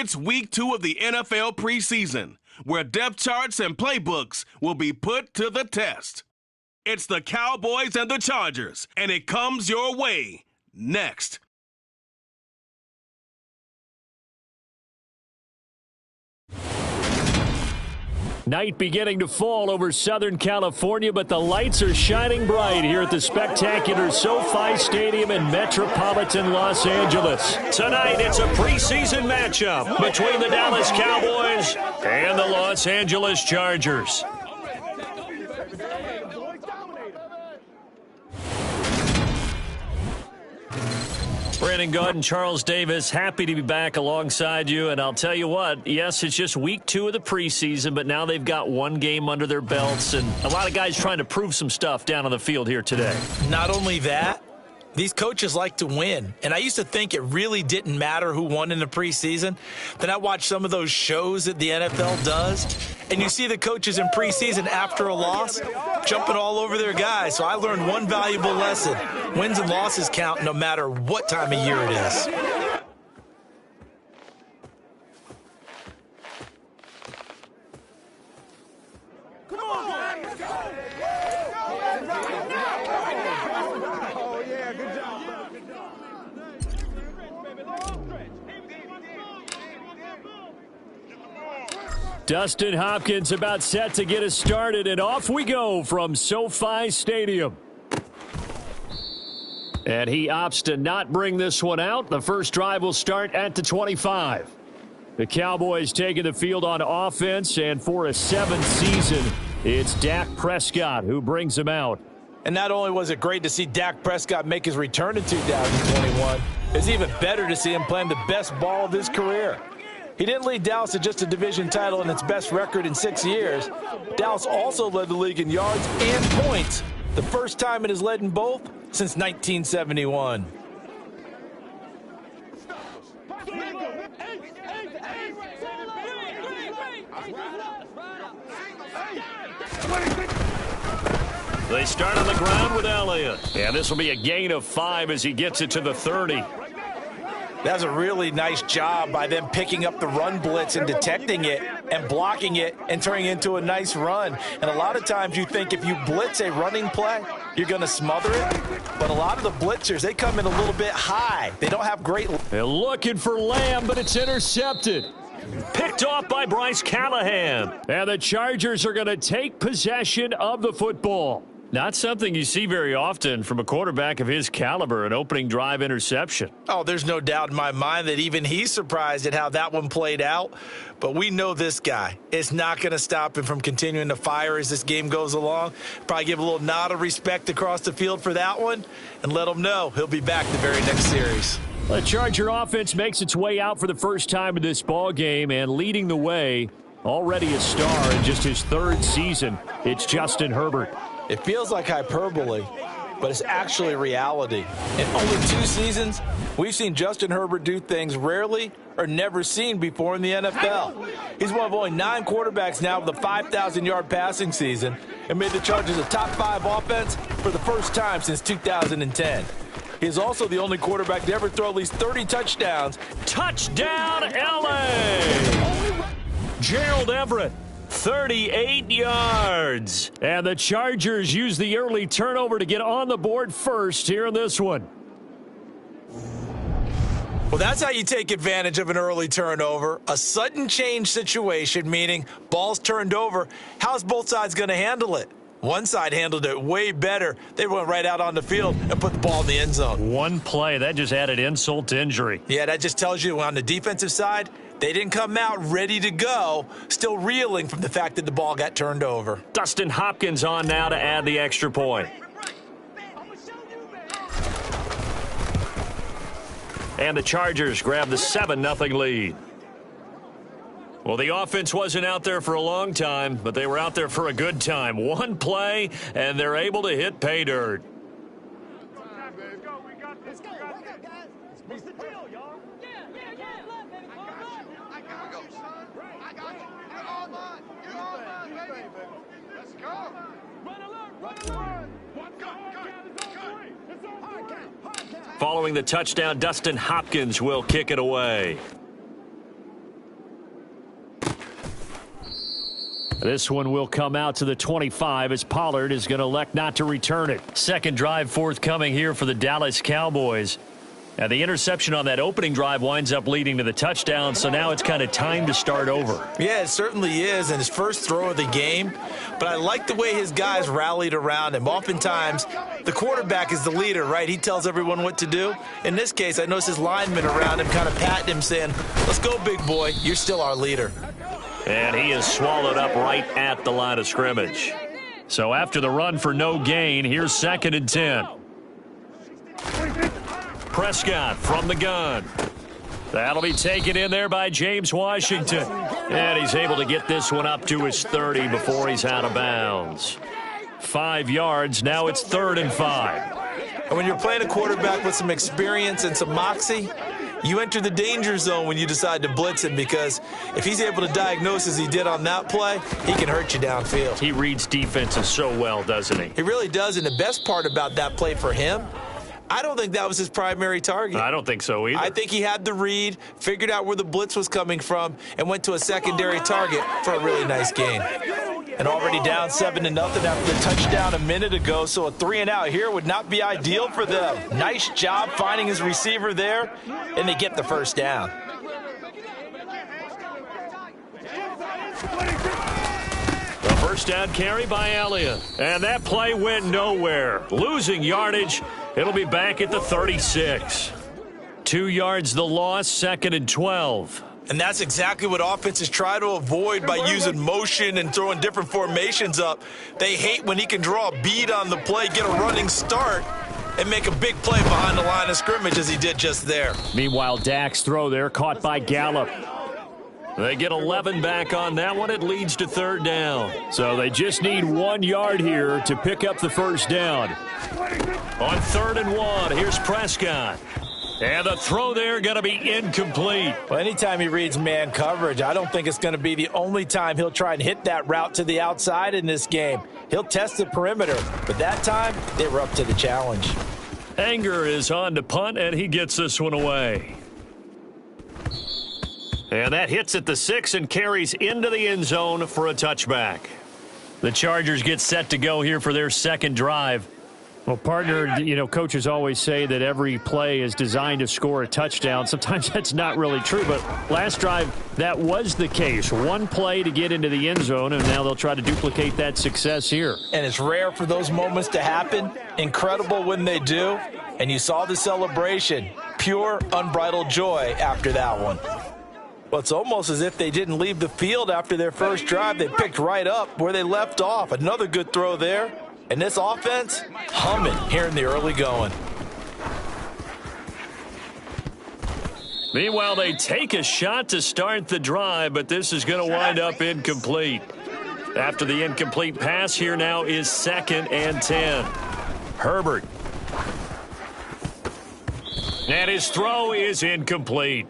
It's week 2 of the NFL preseason, where depth charts and playbooks will be put to the test. It's the Cowboys and the Chargers, and it comes your way next. Night beginning to fall over Southern California, but the lights are shining bright here at the spectacular SoFi Stadium in metropolitan Los Angeles. Tonight, it's a preseason matchup between the Dallas Cowboys and the Los Angeles Chargers. Brandon Gaud and Charles Davis, happy to be back alongside you. And I'll tell you what, yes, it's just week 2 of the preseason, but now they've got one game under their belts. And a lot of guys trying to prove some stuff down on the field here today. Not only that, these coaches like to win. And I used to think it really didn't matter who won in the preseason. Then I watched some of those shows that the NFL does, and you see the coaches in preseason after a loss jumping all over their guys. So I learned one valuable lesson. Wins and losses count no matter what time of year it is. Dustin Hopkins about set to get us started, and off we go from SoFi Stadium. And he opts to not bring this one out. The first drive will start at the 25. The Cowboys taking the field on offense, and for a 7th season, it's Dak Prescott who brings him out. And not only was it great to see Dak Prescott make his return in 2021, it's even better to see him playing the best ball of his career. He didn't lead Dallas to just a division title and its best record in 6 years. Dallas also led the league in yards and points, the first time it has led in both since 1971. They start on the ground with Elliott. And this will be a gain of 5 as he gets it to the 30. That's a really nice job by them picking up the run blitz and detecting it and blocking it and turning it into a nice run. And a lot of times you think if you blitz a running play, you're going to smother it. But a lot of the blitzers, they come in a little bit high. They don't have great... They're looking for Lamb, but it's intercepted. Picked off by Bryce Callahan. And the Chargers are going to take possession of the football. Not something you see very often from a quarterback of his caliber, an opening drive interception. Oh, there's no doubt in my mind that even he's surprised at how that one played out. But we know this guy is not going to stop him from continuing to fire as this game goes along. Probably give a little nod of respect across the field for that one and let him know he'll be back the very next series. The Charger offense makes its way out for the first time in this ball game, and leading the way, already a star in just his 3rd season, it's Justin Herbert. It feels like hyperbole, but it's actually reality. In only 2 seasons, we've seen Justin Herbert do things rarely or never seen before in the NFL. He's one of only 9 quarterbacks now with a 5,000-yard passing season and made the Chargers a top 5 offense for the first time since 2010. He is also the only quarterback to ever throw at least 30 touchdowns. Touchdown, L.A.! Gerald Everett. 38 yards. And the Chargers use the early turnover to get on the board first here in this one. Well, that's how you take advantage of an early turnover. A sudden change situation, meaning ball's turned over. How's both sides going to handle it? One side handled it way better. They went right out on the field and put the ball in the end zone. One play, that just added insult to injury. Yeah, that just tells you on the defensive side, they didn't come out ready to go, still reeling from the fact that the ball got turned over. Dustin Hopkins on now to add the extra point. And the Chargers grab the 7-0 lead. Well, the offense wasn't out there for a long time, but they were out there for a good time. One play, and they're able to hit pay dirt. Following the touchdown, Dustin Hopkins will kick it away. This one will come out to the 25 as Pollard is going to elect not to return it. Second drive forthcoming here for the Dallas Cowboys. Now, the interception on that opening drive winds up leading to the touchdown, so now it's kind of time to start over. Yeah, it certainly is, and his first throw of the game. But I like the way his guys rallied around him. Oftentimes, the quarterback is the leader, right? He tells everyone what to do. In this case, I noticed his linemen around him kind of patting him, saying, let's go, big boy. You're still our leader. And he is swallowed up right at the line of scrimmage. So after the run for no gain, here's 2nd and 10. Prescott from the gun. That'll be taken in there by James Washington. And he's able to get this one up to his 30 before he's out of bounds. 5 yards. Now it's 3rd and 5. And when you're playing a quarterback with some experience and some moxie, you enter the danger zone when you decide to blitz him, because if he's able to diagnose as he did on that play, he can hurt you downfield. He reads defenses so well, doesn't he? He really does, and the best part about that play for him, I don't think that was his primary target. I don't think so either. I think he had the read, figured out where the blitz was coming from, and went to a secondary target for a really nice gain. And already down 7-0 after the touchdown a minute ago, so a 3-and-out here would not be ideal for them. Nice job finding his receiver there, and they get the first down. The first down carry by Elliott. And that play went nowhere. Losing yardage. It'll be back at the 36. 2 yards the loss, 2nd and 12. And that's exactly what offenses try to avoid by using motion and throwing different formations up. They hate when he can draw a bead on the play, get a running start, and make a big play behind the line of scrimmage as he did just there. Meanwhile, Dak's throw there caught by Gallup. They get 11 back on that one. It leads to 3rd down. So they just need 1 yard here to pick up the first down. On 3rd and 1, here's Prescott. And the throw there going to be incomplete. Well, anytime he reads man coverage, I don't think it's going to be the only time he'll try and hit that route to the outside in this game. He'll test the perimeter, but that time they were up to the challenge. Anger is on to punt, and he gets this one away. And that hits at the 6 and carries into the end zone for a touchback. The Chargers get set to go here for their second drive. Well, partner, you know, coaches always say that every play is designed to score a touchdown. Sometimes that's not really true, but last drive, that was the case. One play to get into the end zone, and now they'll try to duplicate that success here. And it's rare for those moments to happen. Incredible when they do. And you saw the celebration. Pure, unbridled joy after that one. Well, it's almost as if they didn't leave the field after their first drive. They picked right up where they left off. Another good throw there. And this offense, humming here in the early going. Meanwhile, they take a shot to start the drive, but this is going to wind up incomplete. After the incomplete pass, here now is 2nd and 10. Herbert. And his throw is incomplete.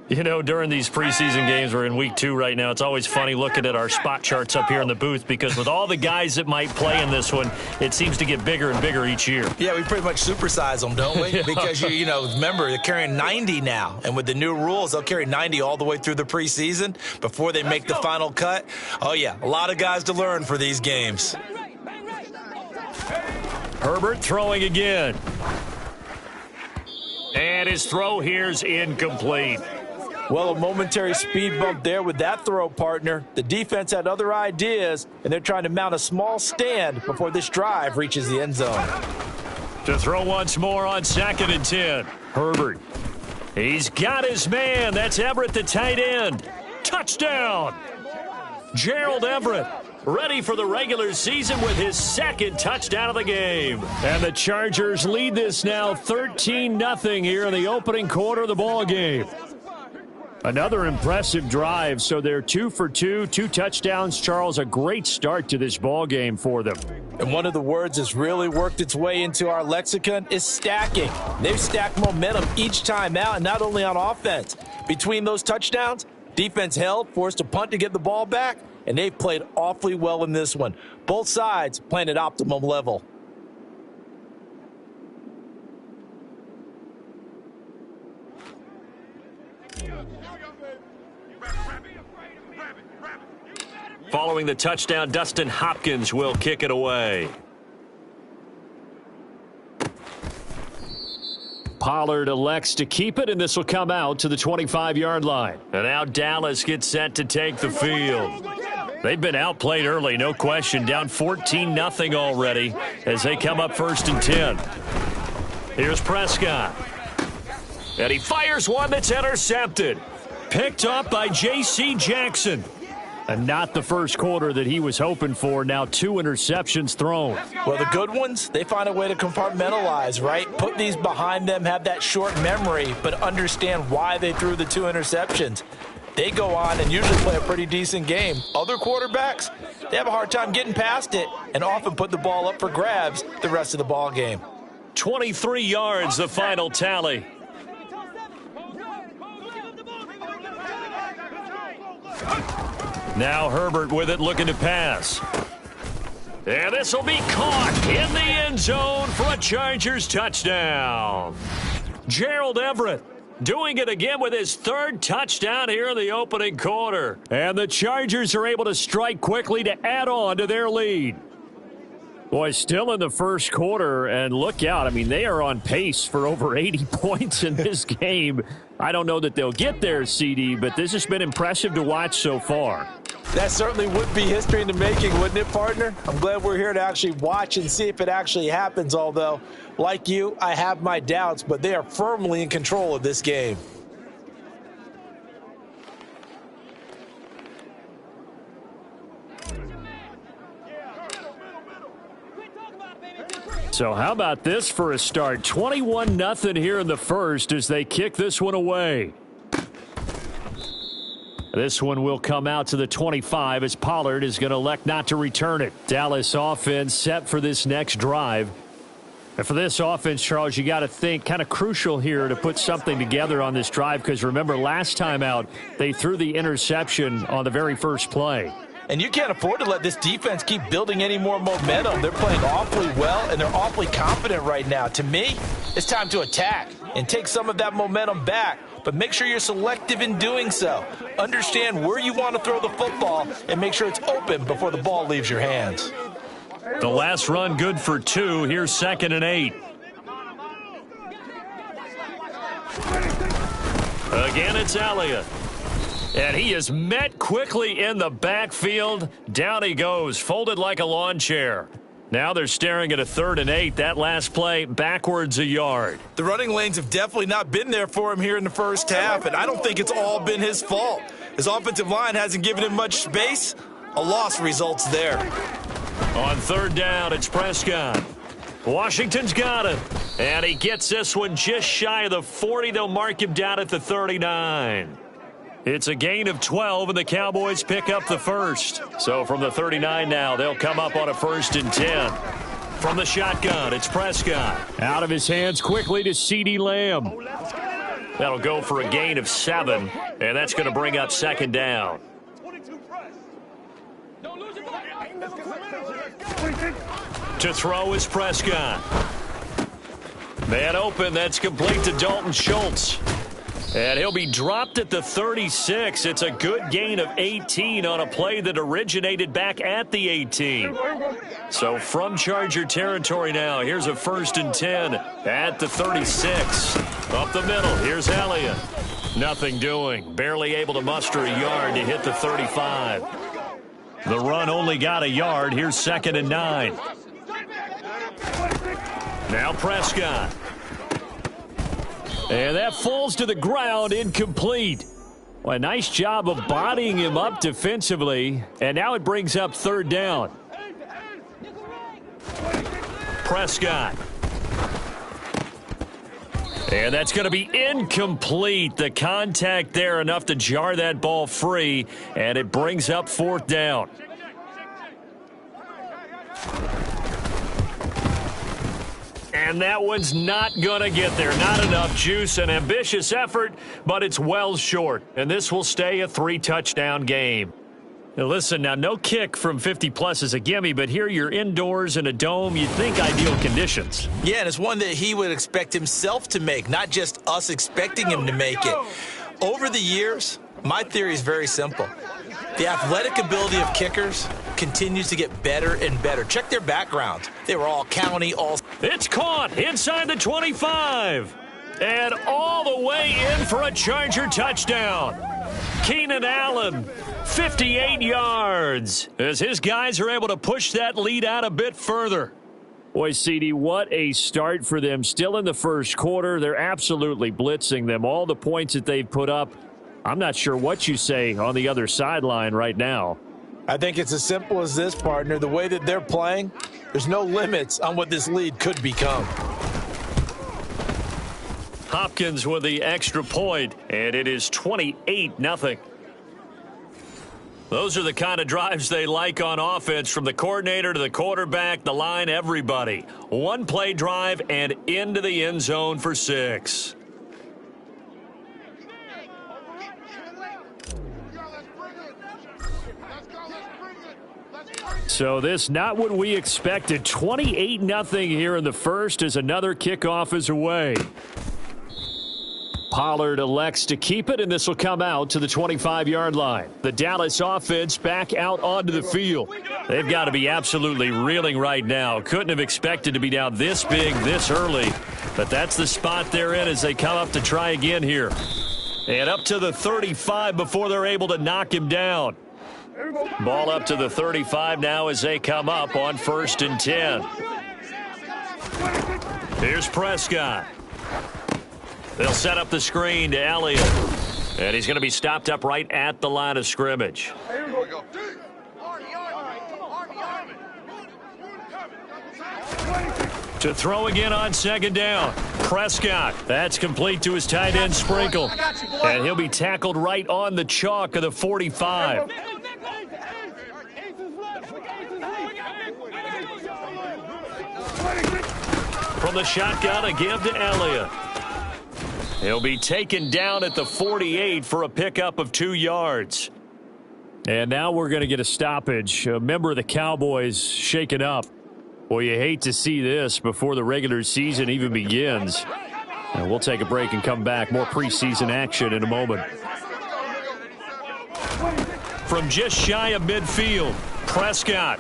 You know, during these preseason games, we're in week 2 right now, it's always funny looking at our spot charts up here in the booth, because with all the guys that might play in this one, it seems to get bigger and bigger each year. Yeah, we pretty much supersize them, don't we? Yeah. Because, you know, remember, they're carrying 90 now. And with the new rules, they'll carry 90 all the way through the preseason before they make the final cut. Oh, yeah, a lot of guys to learn for these games. Herbert throwing again. And his throw here's incomplete. Well, a momentary speed bump there with that throw, partner. The defense had other ideas, and they're trying to mount a small stand before this drive reaches the end zone. To throw once more on 2nd and 10. Herbert. He's got his man. That's Everett, the tight end. Touchdown. Gerald Everett, ready for the regular season with his 2nd touchdown of the game. And the Chargers lead this now 13-0 here in the opening quarter of the ball game. Another impressive drive, so they're 2 for 2, 2 touchdowns. Charles, a great start to this ball game for them. And one of the words that's really worked its way into our lexicon is stacking. They've stacked momentum each time out, and not only on offense. Between those touchdowns, defense held, forced a punt to get the ball back, and they've played awfully well in this one. Both sides playing at optimum level. Following the touchdown, Dustin Hopkins will kick it away. Pollard elects to keep it, and this will come out to the 25-yard line. And now Dallas gets set to take the field. They've been outplayed early, no question. Down 14-0 already as they come up 1st and 10. Here's Prescott. And he fires one that's intercepted. Picked up by J.C. Jackson. And not the first quarter that he was hoping for. Now 2 interceptions thrown. Well, the good ones, they find a way to compartmentalize, right? Put these behind them, have that short memory, but understand why they threw the 2 interceptions. They go on and usually play a pretty decent game. Other quarterbacks, they have a hard time getting past it and often put the ball up for grabs the rest of the ball game. 23 yards, the final tally. Now Herbert with it, looking to pass. And this will be caught in the end zone for a Chargers touchdown. Gerald Everett doing it again with his 3rd touchdown here in the opening quarter. And the Chargers are able to strike quickly to add on to their lead. Boy, still in the first quarter, and look out. I mean, they are on pace for over 80 points in this game. I don't know that they'll get there, CD, but this has been impressive to watch so far. That certainly would be history in the making, wouldn't it, partner? I'm glad we're here to actually watch and see if it actually happens, although, like you, I have my doubts, but they are firmly in control of this game. So how about this for a start? 21-0 here in the first as they kick this one away. This one will come out to the 25 as Pollard is going to elect not to return it. Dallas offense set for this next drive. And for this offense, Charles, you got to think kind of crucial here to put something together on this drive because remember last time out they threw the interception on the very first play. And you can't afford to let this defense keep building any more momentum. They're playing awfully well, and they're awfully confident right now. To me, it's time to attack and take some of that momentum back. But make sure you're selective in doing so. Understand where you want to throw the football and make sure it's open before the ball leaves your hands. The last run good for 2. Here's 2nd and 8. Again, it's Elliott. And he is met quickly in the backfield. Down he goes, folded like a lawn chair. Now they're staring at a 3rd and 8. That last play, backwards a yard. The running lanes have definitely not been there for him here in the first half, and I don't think it's all been his fault. His offensive line hasn't given him much space. A loss results there. On 3rd down, it's Prescott. Washington's got it. And he gets this one just shy of the 40. They'll mark him down at the 39. It's a gain of 12, and the Cowboys pick up the first. So from the 39 now, they'll come up on a 1st and 10. From the shotgun, it's Prescott. Out of his hands quickly to CeeDee Lamb. That'll go for a gain of 7, and that's going to bring up 2nd down. To throw is Prescott. Man open, that's complete to Dalton Schultz. And he'll be dropped at the 36. It's a good gain of 18 on a play that originated back at the 18. So from Charger territory now, here's a 1st and 10 at the 36. Up the middle, here's Elliott. Nothing doing. Barely able to muster a yard to hit the 35. The run only got a yard. Here's 2nd and 9. Now Prescott. And that falls to the ground, incomplete. Well, a nice job of bodying him up defensively. And now it brings up 3rd down. Prescott. And that's going to be incomplete. The contact there enough to jar that ball free. And it brings up 4th down. And that one's not going to get there. Not enough juice. An ambitious effort, but it's well short. And this will stay a 3-touchdown game. Now listen, now no kick from 50-plus is a gimme, but here you're indoors in a dome. You'd think ideal conditions. Yeah, and it's one that he would expect himself to make, not just us expecting him to make it. Over the years, my theory is very simple. The athletic ability of kickers continues to get better and better. Check their backgrounds. They were all county, all... It's caught inside the 25. And all the way in for a Charger touchdown. Keenan Allen, 58 yards, as his guys are able to push that lead out a bit further. Boy, CD, what a start for them. Still in the first quarter. They're absolutely blitzing them. All the points that they've put up, I'm not sure what you say on the other sideline right now. I think it's as simple as this, partner. The way that they're playing, there's no limits on what this lead could become. Hopkins with the extra point, and it is 28-0. Those are the kind of drives they like on offense, from the coordinator to the quarterback, the line, everybody. One-play drive and into the end zone for 6. So this not what we expected. 28-0 here in the first as another kickoff is away. Pollard elects to keep it, and this will come out to the 25-yard line. The Dallas offense back out onto the field. They've got to be absolutely reeling right now. Couldn't have expected to be down this big this early, but that's the spot they're in as they come up to try again here. And up to the 35 before they're able to knock him down. Ball up to the 35 now as they come up on 1st and 10. Here's Prescott. They'll set up the screen to Elliott. And he's going to be stopped up right at the line of scrimmage. To throw again on 2nd down. Prescott. That's complete to his tight end, Sprinkle. And he'll be tackled right on the chalk of the 45. From the shotgun, a give to Elliott. He'll be taken down at the 48 for a pickup of 2 yards. And now we're going to get a stoppage. A member of the Cowboys shaken up. Well, you hate to see this before the regular season even begins. And we'll take a break and come back. More preseason action in a moment. From just shy of midfield, Prescott.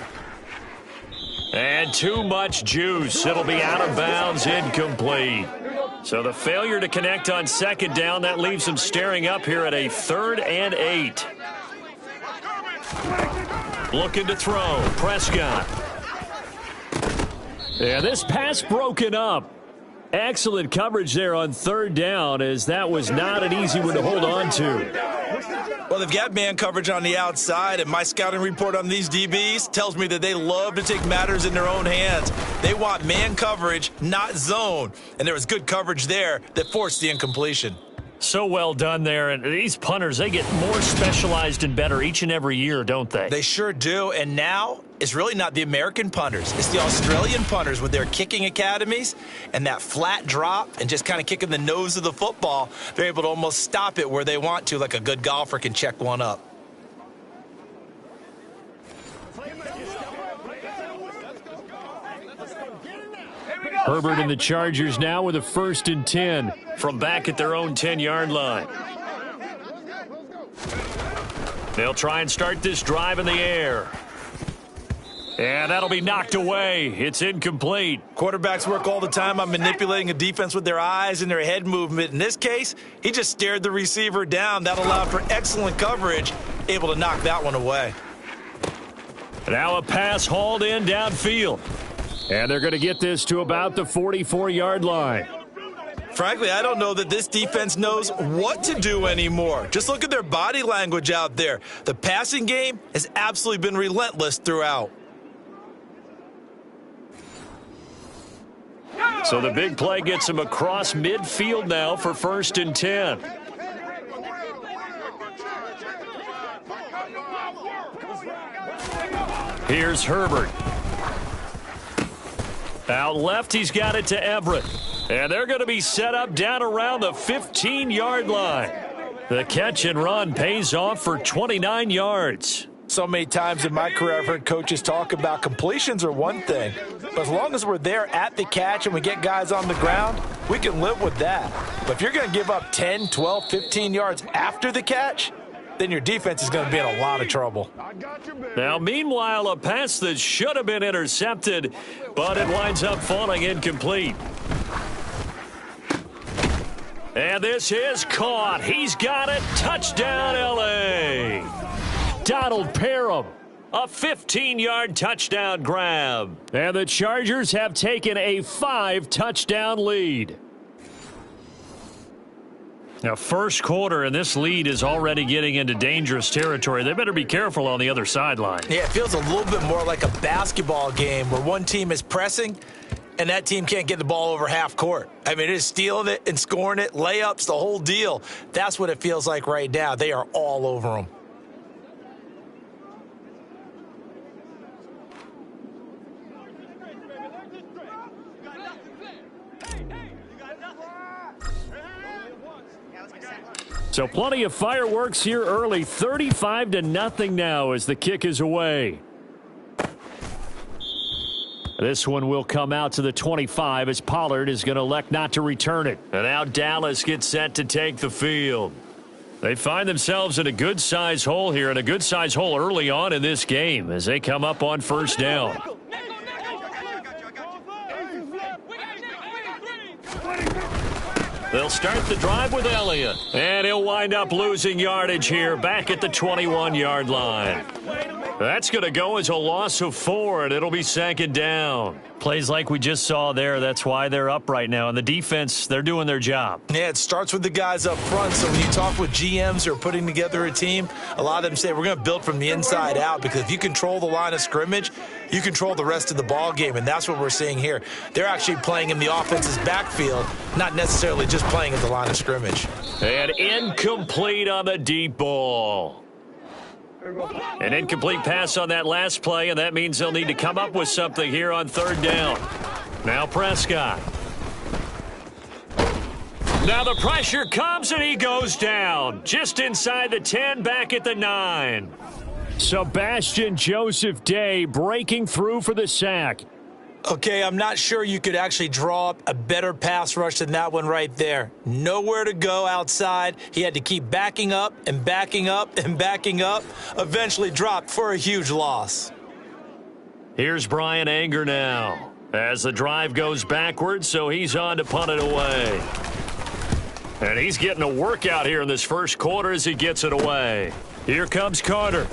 And too much juice. It'll be out of bounds, incomplete. So the failure to connect on 2nd down, that leaves them staring up here at a 3rd and 8. Looking to throw, Prescott. Yeah, this pass broken up. Excellent coverage there on 3rd down, as that was not an easy one to hold on to. Well, they've got man coverage on the outside, and my scouting report on these DBs tells me that they love to take matters in their own hands. They want man coverage, not zone. And there was good coverage there that forced the incompletion. So well done there. And these punters, they get more specialized and better each and every year, don't they? They sure do. And now it's really not the American punters. It's the Australian punters with their kicking academies and that flat drop and just kind of kicking the nose of the football. They're able to almost stop it where they want to, like a good golfer can check one up. Herbert and the Chargers now with a 1st and 10 from back at their own 10-yard line. They'll try and start this drive in the air. And that'll be knocked away. It's incomplete. Quarterbacks work all the time on manipulating a defense with their eyes and their head movement. In this case, he just stared the receiver down. That allowed for excellent coverage, able to knock that one away. Now a pass hauled in downfield. And they're going to get this to about the 44-yard line. Frankly, I don't know that this defense knows what to do anymore. Just look at their body language out there. The passing game has absolutely been relentless throughout. So the big play gets him across midfield now for 1st and 10. Here's Herbert. Out left, he's got it to Everett. And they're going to be set up down around the 15-yard line. The catch and run pays off for 29 yards. So many times in my career, I've heard coaches talk about completions are one thing. But as long as we're there at the catch and we get guys on the ground, we can live with that. But if you're going to give up 10, 12, 15 yards after the catch, then your defense is going to be in a lot of trouble. Now, meanwhile, a pass that should have been intercepted, but it winds up falling incomplete. And this is caught. He's got it. Touchdown, L.A. Donald Parham. A 15-yard touchdown grab. And the Chargers have taken a 5-touchdown lead. Now, first quarter, and this lead is already getting into dangerous territory. They better be careful on the other sideline. Yeah, it feels a little bit more like a basketball game where one team is pressing and that team can't get the ball over half court. I mean, it is stealing it and scoring it, layups, the whole deal. That's what it feels like right now. They are all over them. So plenty of fireworks here early. 35-0 now as the kick is away. This one will come out to the 25 as Pollard is going to elect not to return it. And now Dallas gets set to take the field. They find themselves in a good-sized hole here, and a good-sized hole early on in this game as they come up on first down. They'll start the drive with Elliott. And he'll wind up losing yardage here back at the 21-yard line. That's going to go as a loss of 4, and it'll be second down. Plays like we just saw there. That's why they're up right now. And the defense, they're doing their job. Yeah, it starts with the guys up front. So when you talk with GMs who are putting together a team, a lot of them say we're going to build from the inside out, because if you control the line of scrimmage, you control the rest of the ball game, and that's what we're seeing here. They're actually playing in the offense's backfield, not necessarily just playing at the line of scrimmage. And incomplete on the deep ball. An incomplete pass on that last play, and that means they'll need to come up with something here on third down. Now Prescott. Now the pressure comes, and he goes down. Just inside the 10, back at the 9. Sebastian Joseph Day breaking through for the sack. Okay, I'm not sure you could actually draw up a better pass rush than that one right there. Nowhere to go outside. He had to keep backing up and backing up and backing up. Eventually dropped for a huge loss. Here's Brian Anger now as the drive goes backwards, so he's on to punt it away. And he's getting a workout here in this first quarter as he gets it away. Here comes Carter.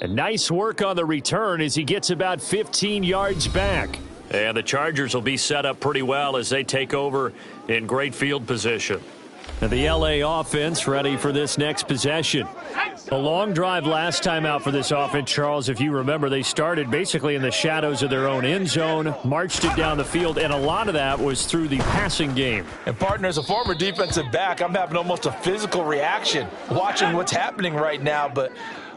And nice work on the return as he gets about 15 yards back. And the Chargers will be set up pretty well as they take over in great field position. And the L.A. offense ready for this next possession. A long drive last time out for this offense, Charles. If you remember, they started basically in the shadows of their own end zone, marched it down the field, and a lot of that was through the passing game. And, partner, as a former defensive back, I'm having almost a physical reaction watching what's happening right now, but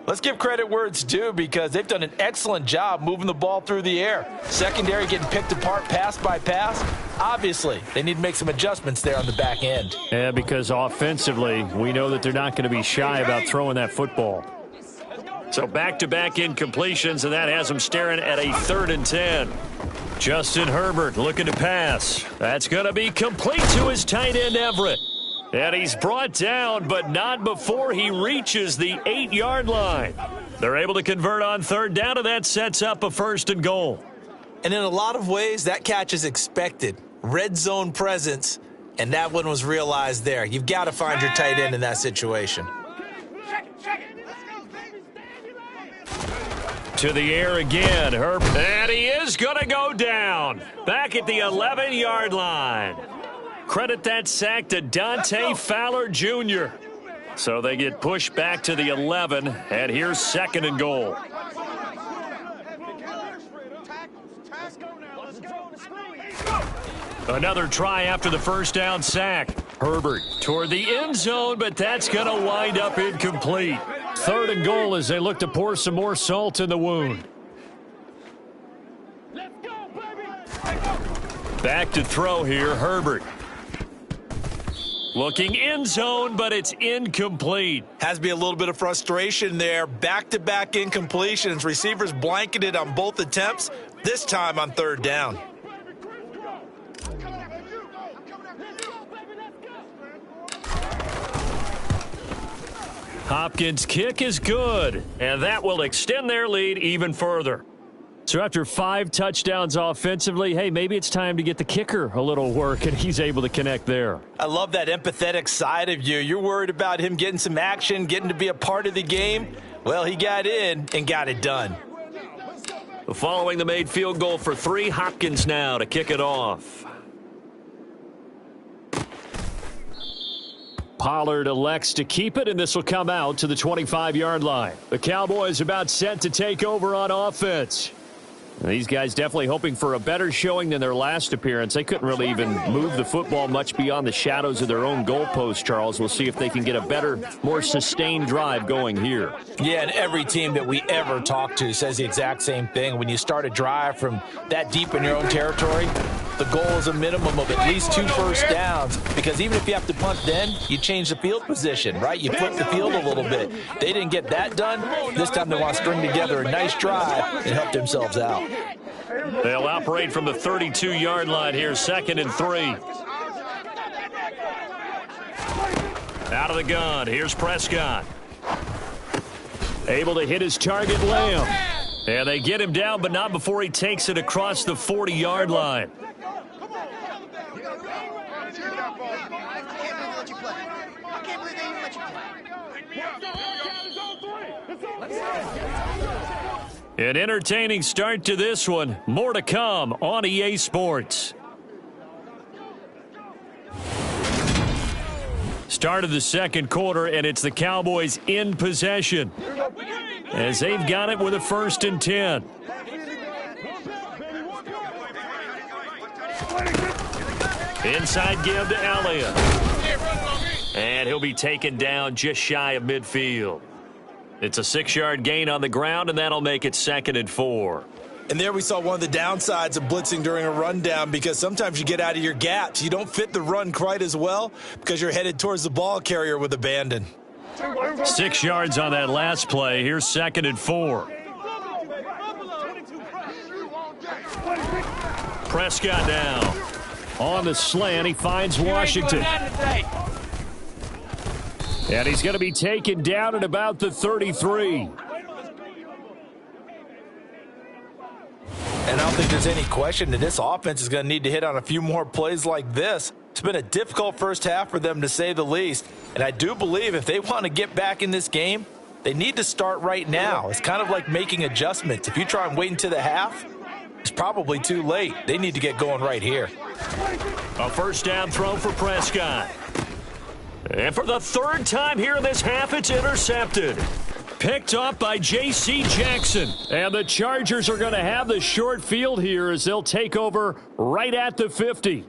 let's give credit where it's due, because they've done an excellent job moving the ball through the air. Secondary getting picked apart pass by pass. Obviously, they need to make some adjustments there on the back end. Yeah, because offensively, we know that they're not going to be shy about throwing that football. So back-to-back incompletions, and that has them staring at a 3rd and 10. Justin Herbert looking to pass. That's going to be complete to his tight end, Everett. And he's brought down, but not before he reaches the 8-yard line. They're able to convert on third down, and that sets up a 1st and goal. And in a lot of ways, that catch is expected. Red zone presence, and that one was realized there. You've got to find your tight end in that situation. To the air again, Herbert. And he is going to go down. Back at the 11-yard line. Credit that sack to Dante Fowler Jr. So they get pushed back to the 11, and here's 2nd and goal. Another try after the first down sack. Herbert toward the end zone, but that's going to wind up incomplete. 3rd and goal as they look to pour some more salt in the wound. Back to throw here, Herbert. Looking end zone, but it's incomplete. Has to be a little bit of frustration there. Back-to-back incompletions. Receivers blanketed on both attempts, this time on 3rd down. Hopkins' kick is good, and that will extend their lead even further. So after 5 touchdowns offensively, hey, maybe it's time to get the kicker a little work, and he's able to connect there. I love that empathetic side of you. You're worried about him getting some action, getting to be a part of the game. Well, he got in and got it done. Following the made field goal for 3, Hopkins now to kick it off. Pollard elects to keep it, and this will come out to the 25-yard line. The Cowboys about set to take over on offense. These guys definitely hoping for a better showing than their last appearance. They couldn't really even move the football much beyond the shadows of their own goalpost, Charles. We'll see if they can get a better, more sustained drive going here. Yeah, and every team that we ever talk to says the exact same thing. When you start a drive from that deep in your own territory, the goal is a minimum of at least 2 first downs, because even if you have to punt then, you change the field position, right? You flip the field a little bit. They didn't get that done. This time they want to string together a nice drive and help themselves out. They'll operate from the 32-yard line here, 2nd and 3. Out of the gun, here's Prescott. Able to hit his target, Lamb. And they get him down, but not before he takes it across the 40-yard line. An entertaining start to this one. More to come on EA Sports. Start of the second quarter, and it's the Cowboys in possession, as they've got it with a 1st and 10. Inside give to Elliott. And he'll be taken down just shy of midfield. It's a 6-yard gain on the ground, and that'll make it 2nd and 4. And there we saw one of the downsides of blitzing during a rundown, because sometimes you get out of your gaps. You don't fit the run quite as well because you're headed towards the ball carrier with abandon. 6 yards on that last play. Here's 2nd and 4. Prescott now. On the slant, he finds Washington. And he's going to be taken down at about the 33. And I don't think there's any question that this offense is going to need to hit on a few more plays like this. It's been a difficult first half for them, to say the least. And I do believe if they want to get back in this game, they need to start right now. It's kind of like making adjustments. If you try and wait until the half, it's probably too late. They need to get going right here. A 1st down throw for Prescott. And for the 3rd time here in this half, it's intercepted. Picked off by J.C. Jackson. And the Chargers are going to have the short field here as they'll take over right at the 50.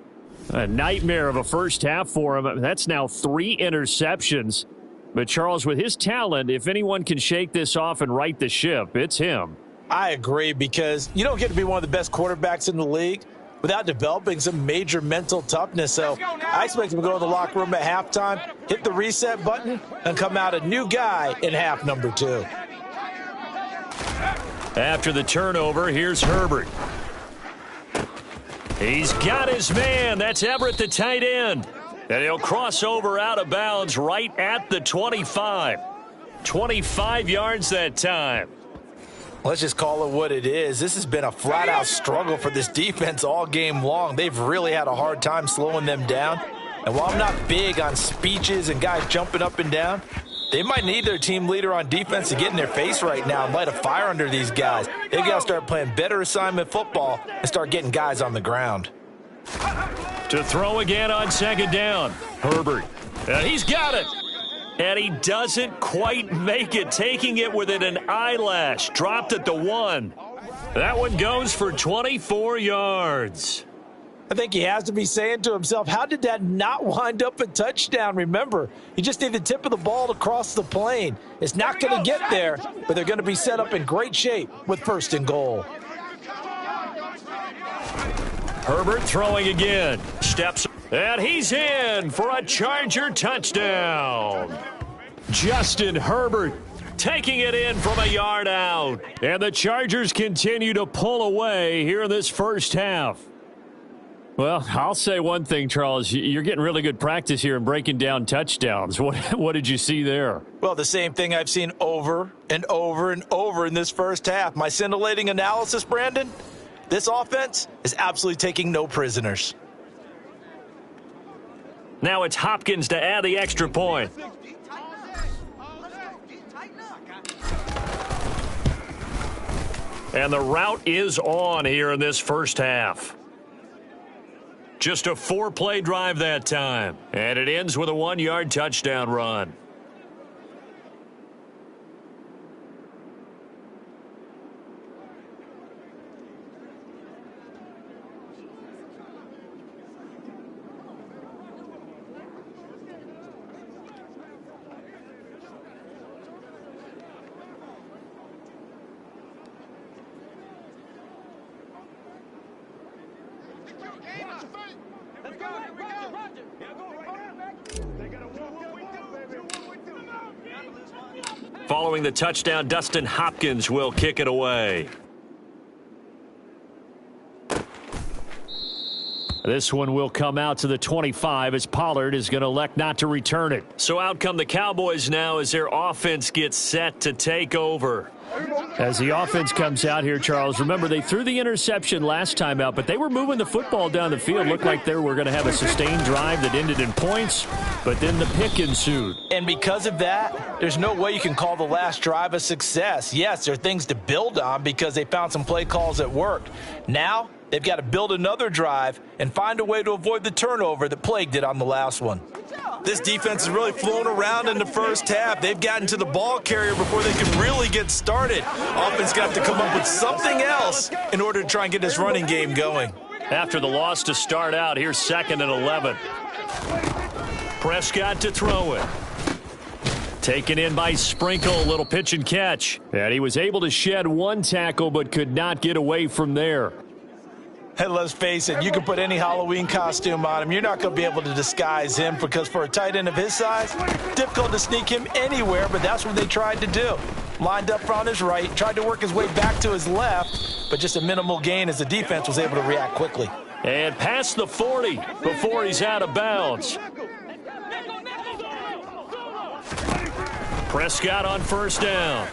A nightmare of a first half for him. That's now 3 interceptions. But Charles, with his talent, if anyone can shake this off and right the ship, it's him. I agree, because you don't get to be one of the best quarterbacks in the league without developing some major mental toughness. So I expect him to go to the locker room at halftime, hit the reset button, and come out a new guy in half number 2. After the turnover, here's Herbert. He's got his man. That's Everett, the tight end. And he'll cross over out of bounds right at the 25. 25 yards that time. Let's just call it what it is. This has been a flat-out struggle for this defense all game long. They've really had a hard time slowing them down. And while I'm not big on speeches and guys jumping up and down, they might need their team leader on defense to get in their face right now and light a fire under these guys. They've got to start playing better assignment football and start getting guys on the ground. To throw again on 2nd down. Herbert. And he's got it. And he doesn't quite make it, taking it within an eyelash. Dropped at the 1. That one goes for 24 yards. I think he has to be saying to himself, how did that not wind up a touchdown? Remember, you just need the tip of the ball to cross the plane. It's not going to get there, but they're going to be set up in great shape with 1st and goal. Herbert throwing again. Steps. And he's in for a Charger touchdown. Justin Herbert taking it in from a yard out. And the Chargers continue to pull away here in this first half. Well, I'll say one thing, Charles. You're getting really good practice here in breaking down touchdowns. What did you see there? Well, the same thing I've seen over and over and over in this first half. My scintillating analysis, Brandon, this offense is absolutely taking no prisoners. Now it's Hopkins to add the extra point. And the route is on here in this first half. Just a 4-play drive that time. And it ends with a 1-yard touchdown run. Following the touchdown, Dustin Hopkins will kick it away. This one will come out to the 25 as Pollard is going to elect not to return it. So out come the Cowboys now as their offense gets set to take over. As the offense comes out here, Charles, remember they threw the interception last time out, but they were moving the football down the field. Looked like they were going to have a sustained drive that ended in points, but then the pick ensued. And because of that, there's no way you can call the last drive a success. Yes, there are things to build on because they found some play calls that worked. Now, they've got to build another drive and find a way to avoid the turnover that plagued it on the last one. This defense is really flown around in the first half. They've gotten to the ball carrier before they can really get started. Offense got to come up with something else in order to try and get this running game going. After the loss to start out, here's 2nd and 11. Prescott to throw it. Taken in by Sprinkle, a little pitch and catch. And he was able to shed one tackle but could not get away from there. Hey, let's face it, you can put any Halloween costume on him. You're not going to be able to disguise him because for a tight end of his size, difficult to sneak him anywhere, but that's what they tried to do. Lined up on his right, tried to work his way back to his left, but just a minimal gain as the defense was able to react quickly. And past the 40 before he's out of bounds. Prescott on first down.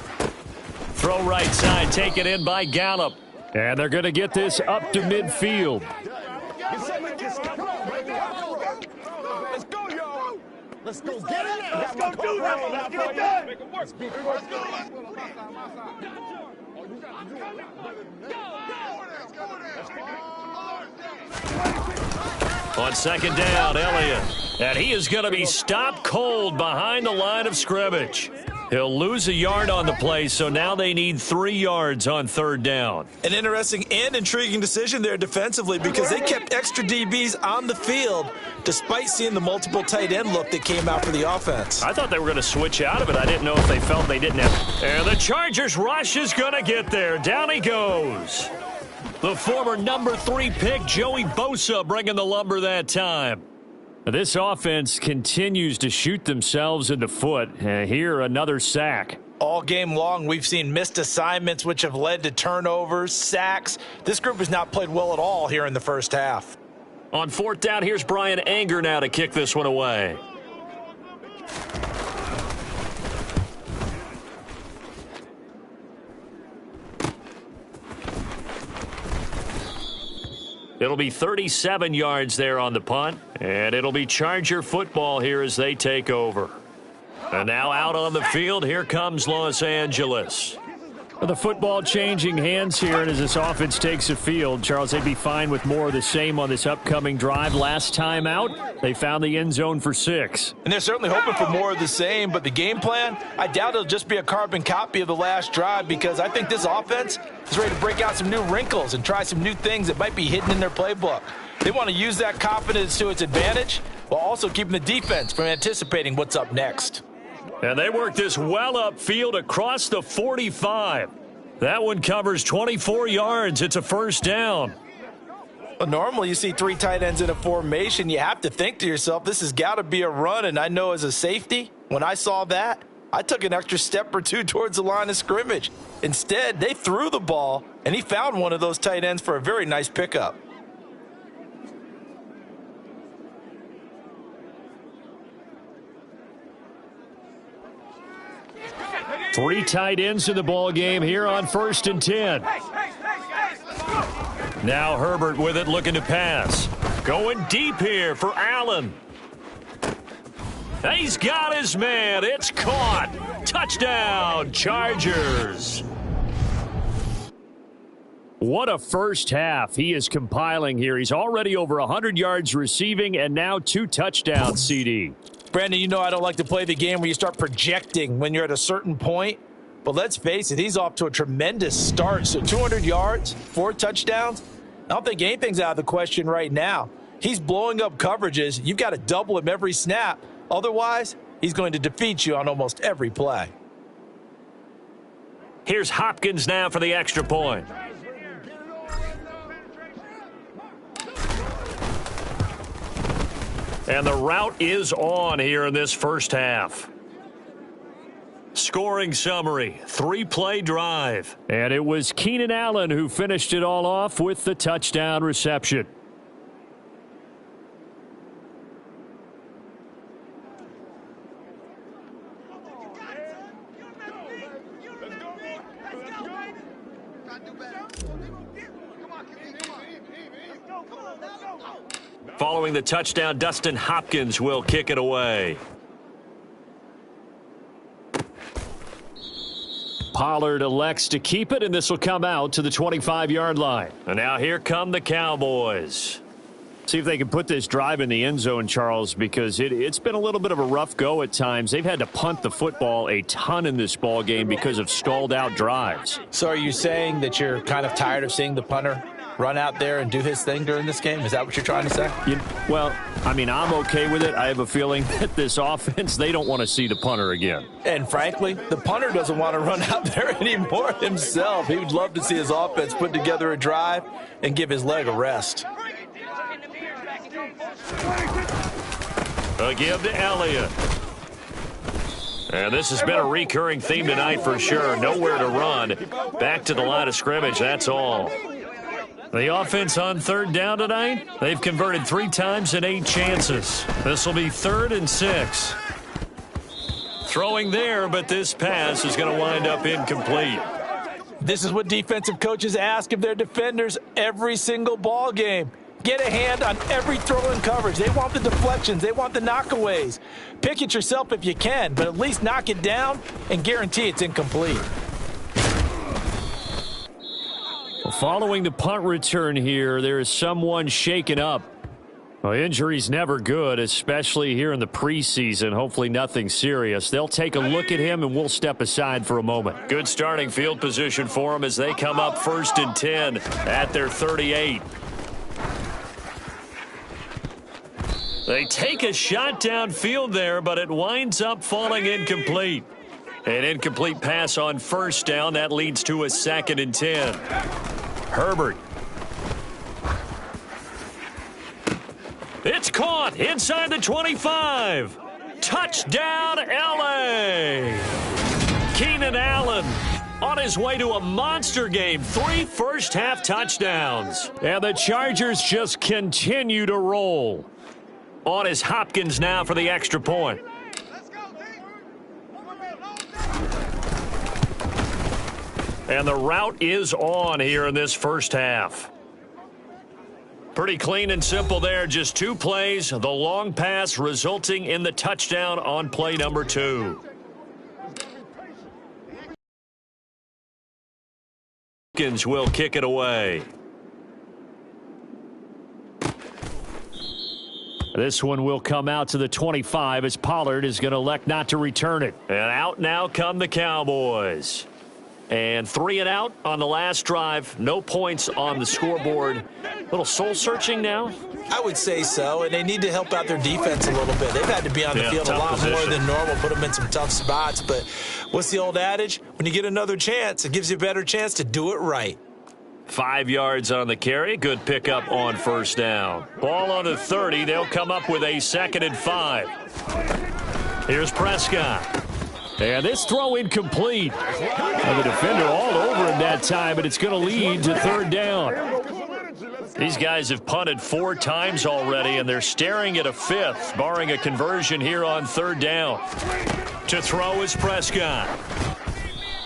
Throw right side, taken in by Gallup. And they're going to get this up to midfield. Let's go get it. Let's go do that. Let's get it done. On 2nd down, Elliott. And he is going to be stopped cold behind the line of scrimmage. He'll lose a yard on the play, so now they need 3 yards on 3rd down. An interesting and intriguing decision there defensively because they kept extra DBs on the field despite seeing the multiple tight end look that came out for the offense. I thought they were going to switch out of it. I didn't know if they felt they didn't have. And the Chargers rush is going to get there. Down he goes. The former number 3 pick, Joey Bosa, bringing the lumber that time. This offense continues to shoot themselves in the foot. Here, another sack. All game long, we've seen missed assignments, which have led to turnovers, sacks. This group has not played well at all here in the first half. On 4th down, here's Brian Anger now to kick this one away. It'll be 37 yards there on the punt, and it'll be Charger football here as they take over. And now out on the field, here comes Los Angeles. The football changing hands here, and as this offense takes the field, Charles, they'd be fine with more of the same on this upcoming drive. Last time out, they found the end zone for 6. And they're certainly hoping for more of the same, but the game plan, I doubt it'll just be a carbon copy of the last drive because I think this offense is ready to break out some new wrinkles and try some new things that might be hidden in their playbook. They want to use that confidence to its advantage while also keeping the defense from anticipating what's up next. And they work this well upfield across the 45. That one covers 24 yards. It's a 1st down. Well, normally you see 3 tight ends in a formation. You have to think to yourself, this has got to be a run. And I know as a safety, when I saw that, I took an extra step or 2 towards the line of scrimmage. Instead, they threw the ball, and he found one of those tight ends for a very nice pickup. 3 tight ends in the ball game here on 1st and 10. Now Herbert with it, looking to pass. Going deep here for Allen. He's got his man. It's caught. Touchdown, Chargers. What a first half he is compiling here. He's already over 100 yards receiving and now 2 touchdowns, CD. Brandon, you know I don't like to play the game where you start projecting when you're at a certain point. But let's face it, he's off to a tremendous start. So 200 yards, 4 touchdowns. I don't think anything's out of the question right now. He's blowing up coverages. You've got to double him every snap. Otherwise, he's going to defeat you on almost every play. Here's Hopkins now for the extra point. And the route is on here in this first half. Scoring summary, 3-play drive. And it was Keenan Allen who finished it all off with the touchdown reception. Following the touchdown, Dustin Hopkins will kick it away. Pollard elects to keep it, and this will come out to the 25-yard line. And now here come the Cowboys. See if they can put this drive in the end zone, Charles, because it's been a little bit of a rough go at times. They've had to punt the football a ton in this ball game because of stalled-out drives. So are you saying that you're kind of tired of seeing the punter run out there and do his thing during this game? Is that what you're trying to say? Well, I mean, I'm okay with it. I have a feeling that this offense, they don't want to see the punter again. And frankly, the punter doesn't want to run out there anymore himself. He would love to see his offense put together a drive and give his leg a rest. A give to Elliott. And this has been a recurring theme tonight for sure. Nowhere to run. Back to the line of scrimmage, that's all. The offense on 3rd down tonight, they've converted 3 times in 8 chances. This will be 3rd and 6. Throwing there, but this pass is going to wind up incomplete. This is what defensive coaches ask of their defenders every single ball game. Get a hand on every throw in coverage. They want the deflections. They want the knockaways. Pick it yourself if you can, but at least knock it down and guarantee it's incomplete. Following the punt return here, there is someone shaken up. Well, injury's never good, especially here in the preseason. Hopefully nothing serious. They'll take a look at him, and we'll step aside for a moment. Good starting field position for them as they come up 1st and 10 at their 38. They take a shot downfield there, but it winds up falling incomplete. An incomplete pass on 1st down. That leads to a 2nd and 10. Herbert. It's caught inside the 25. Touchdown, L.A. Keenan Allen on his way to a monster game. 3 first-half touchdowns. And the Chargers just continue to roll. On is Hopkins now for the extra point. And the route is on here in this first half. Pretty clean and simple there. Just 2 plays. The long pass resulting in the touchdown on play number 2. Hopkins will kick it away. This one will come out to the 25 as Pollard is going to elect not to return it. And out now come the Cowboys. And 3 and out on the last drive. No points on the scoreboard. A little soul-searching now? I would say so, and they need to help out their defense a little bit. They've had to be on the field a lot more than normal, put them in some tough spots. But what's the old adage? When you get another chance, it gives you a better chance to do it right. 5 yards on the carry. Good pickup on 1st down. Ball on the 30. They'll come up with a 2nd and 5. Here's Prescott. And this throw incomplete. And the defender all over him that time, but it's going to lead to 3rd down. These guys have punted 4 times already, and they're staring at a 5th, barring a conversion here on 3rd down. To throw is Prescott.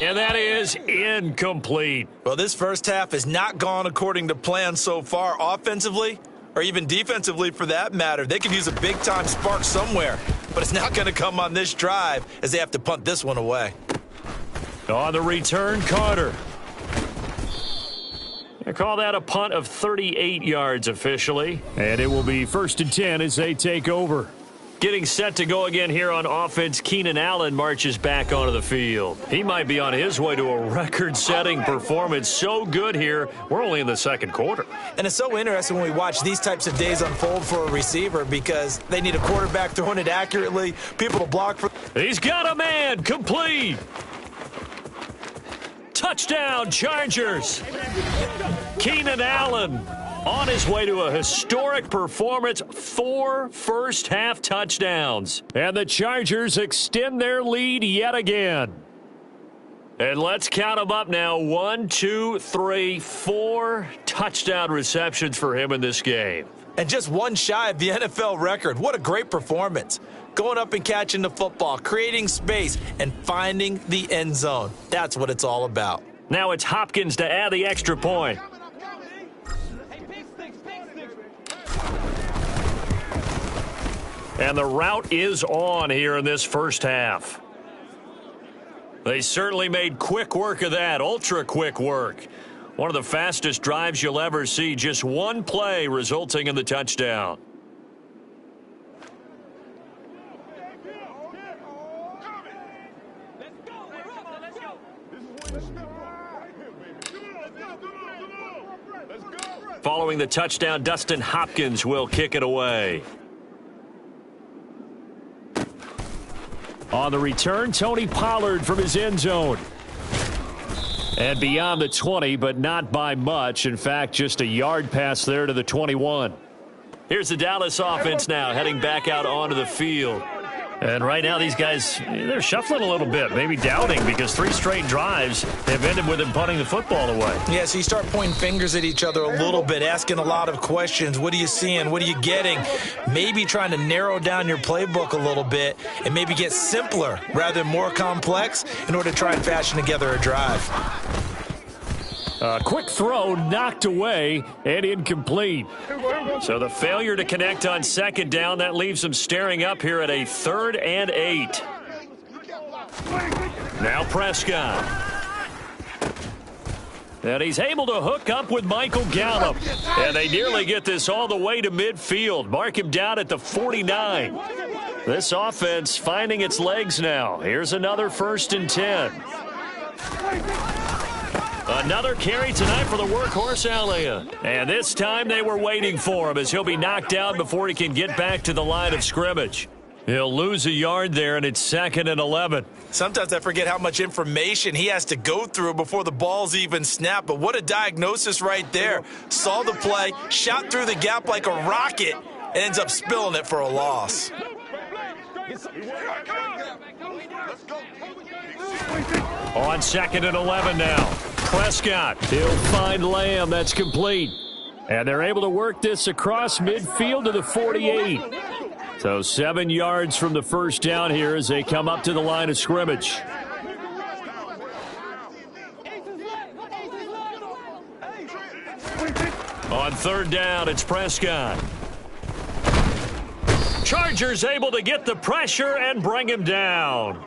And that is incomplete. Well, this first half has not gone according to plan so far offensively, or even defensively for that matter. They could use a big-time spark somewhere, but it's not going to come on this drive as they have to punt this one away. On the return, Carter. They call that a punt of 38 yards officially. And it will be 1st and 10 as they take over. Getting set to go again here on offense, Keenan Allen marches back onto the field. He might be on his way to a record-setting performance. So good here, we're only in the second quarter. And it's so interesting when we watch these types of days unfold for a receiver because they need a quarterback throwing it accurately, people to block for. He's got a man, complete. Touchdown, Chargers. Keenan Allen on his way to a historic performance, 4 first-half touchdowns. And the Chargers extend their lead yet again. And let's count them up now. 1, 2, 3, 4 touchdown receptions for him in this game. And just one shy of the NFL record. What a great performance. Going up and catching the football, creating space, and finding the end zone. That's what it's all about. Now it's Hopkins to add the extra point. And the route is on here in this first half. They certainly made quick work of that, ultra quick work. One of the fastest drives you'll ever see, just one play resulting in the touchdown. Following the touchdown, Dustin Hopkins will kick it away. On the return, Tony Pollard from his end zone. And beyond the 20, but not by much. In fact, just a yard pass there to the 21. Here's the Dallas offense now, heading back out onto the field. And right now, these guys, they're shuffling a little bit, maybe doubting, because 3 straight drives have ended with them punting the football away. Yeah, so you start pointing fingers at each other a little bit, asking a lot of questions. What are you seeing? What are you getting? Maybe trying to narrow down your playbook a little bit and maybe get simpler rather than more complex in order to try and fashion together a drive. A quick throw knocked away and incomplete. So the failure to connect on second down, that leaves them staring up here at a 3rd and 8. Now Prescott. And he's able to hook up with Michael Gallup. And they nearly get this all the way to midfield. Mark him down at the 49. This offense finding its legs now. Here's another 1st and 10. Another carry tonight for the workhorse Alia. And this time they were waiting for him as he'll be knocked down before he can get back to the line of scrimmage. He'll lose a yard there, and it's 2nd and 11. Sometimes I forget how much information he has to go through before the ball's even snapped. But what a diagnosis right there. Saw the play, shot through the gap like a rocket, and ends up spilling it for a loss. On 2nd and 11 now. Prescott, he'll find Lamb. That's complete. And they're able to work this across midfield to the 48. So 7 yards from the first down here as they come up to the line of scrimmage. On 3rd down, it's Prescott. Chargers able to get the pressure and bring him down.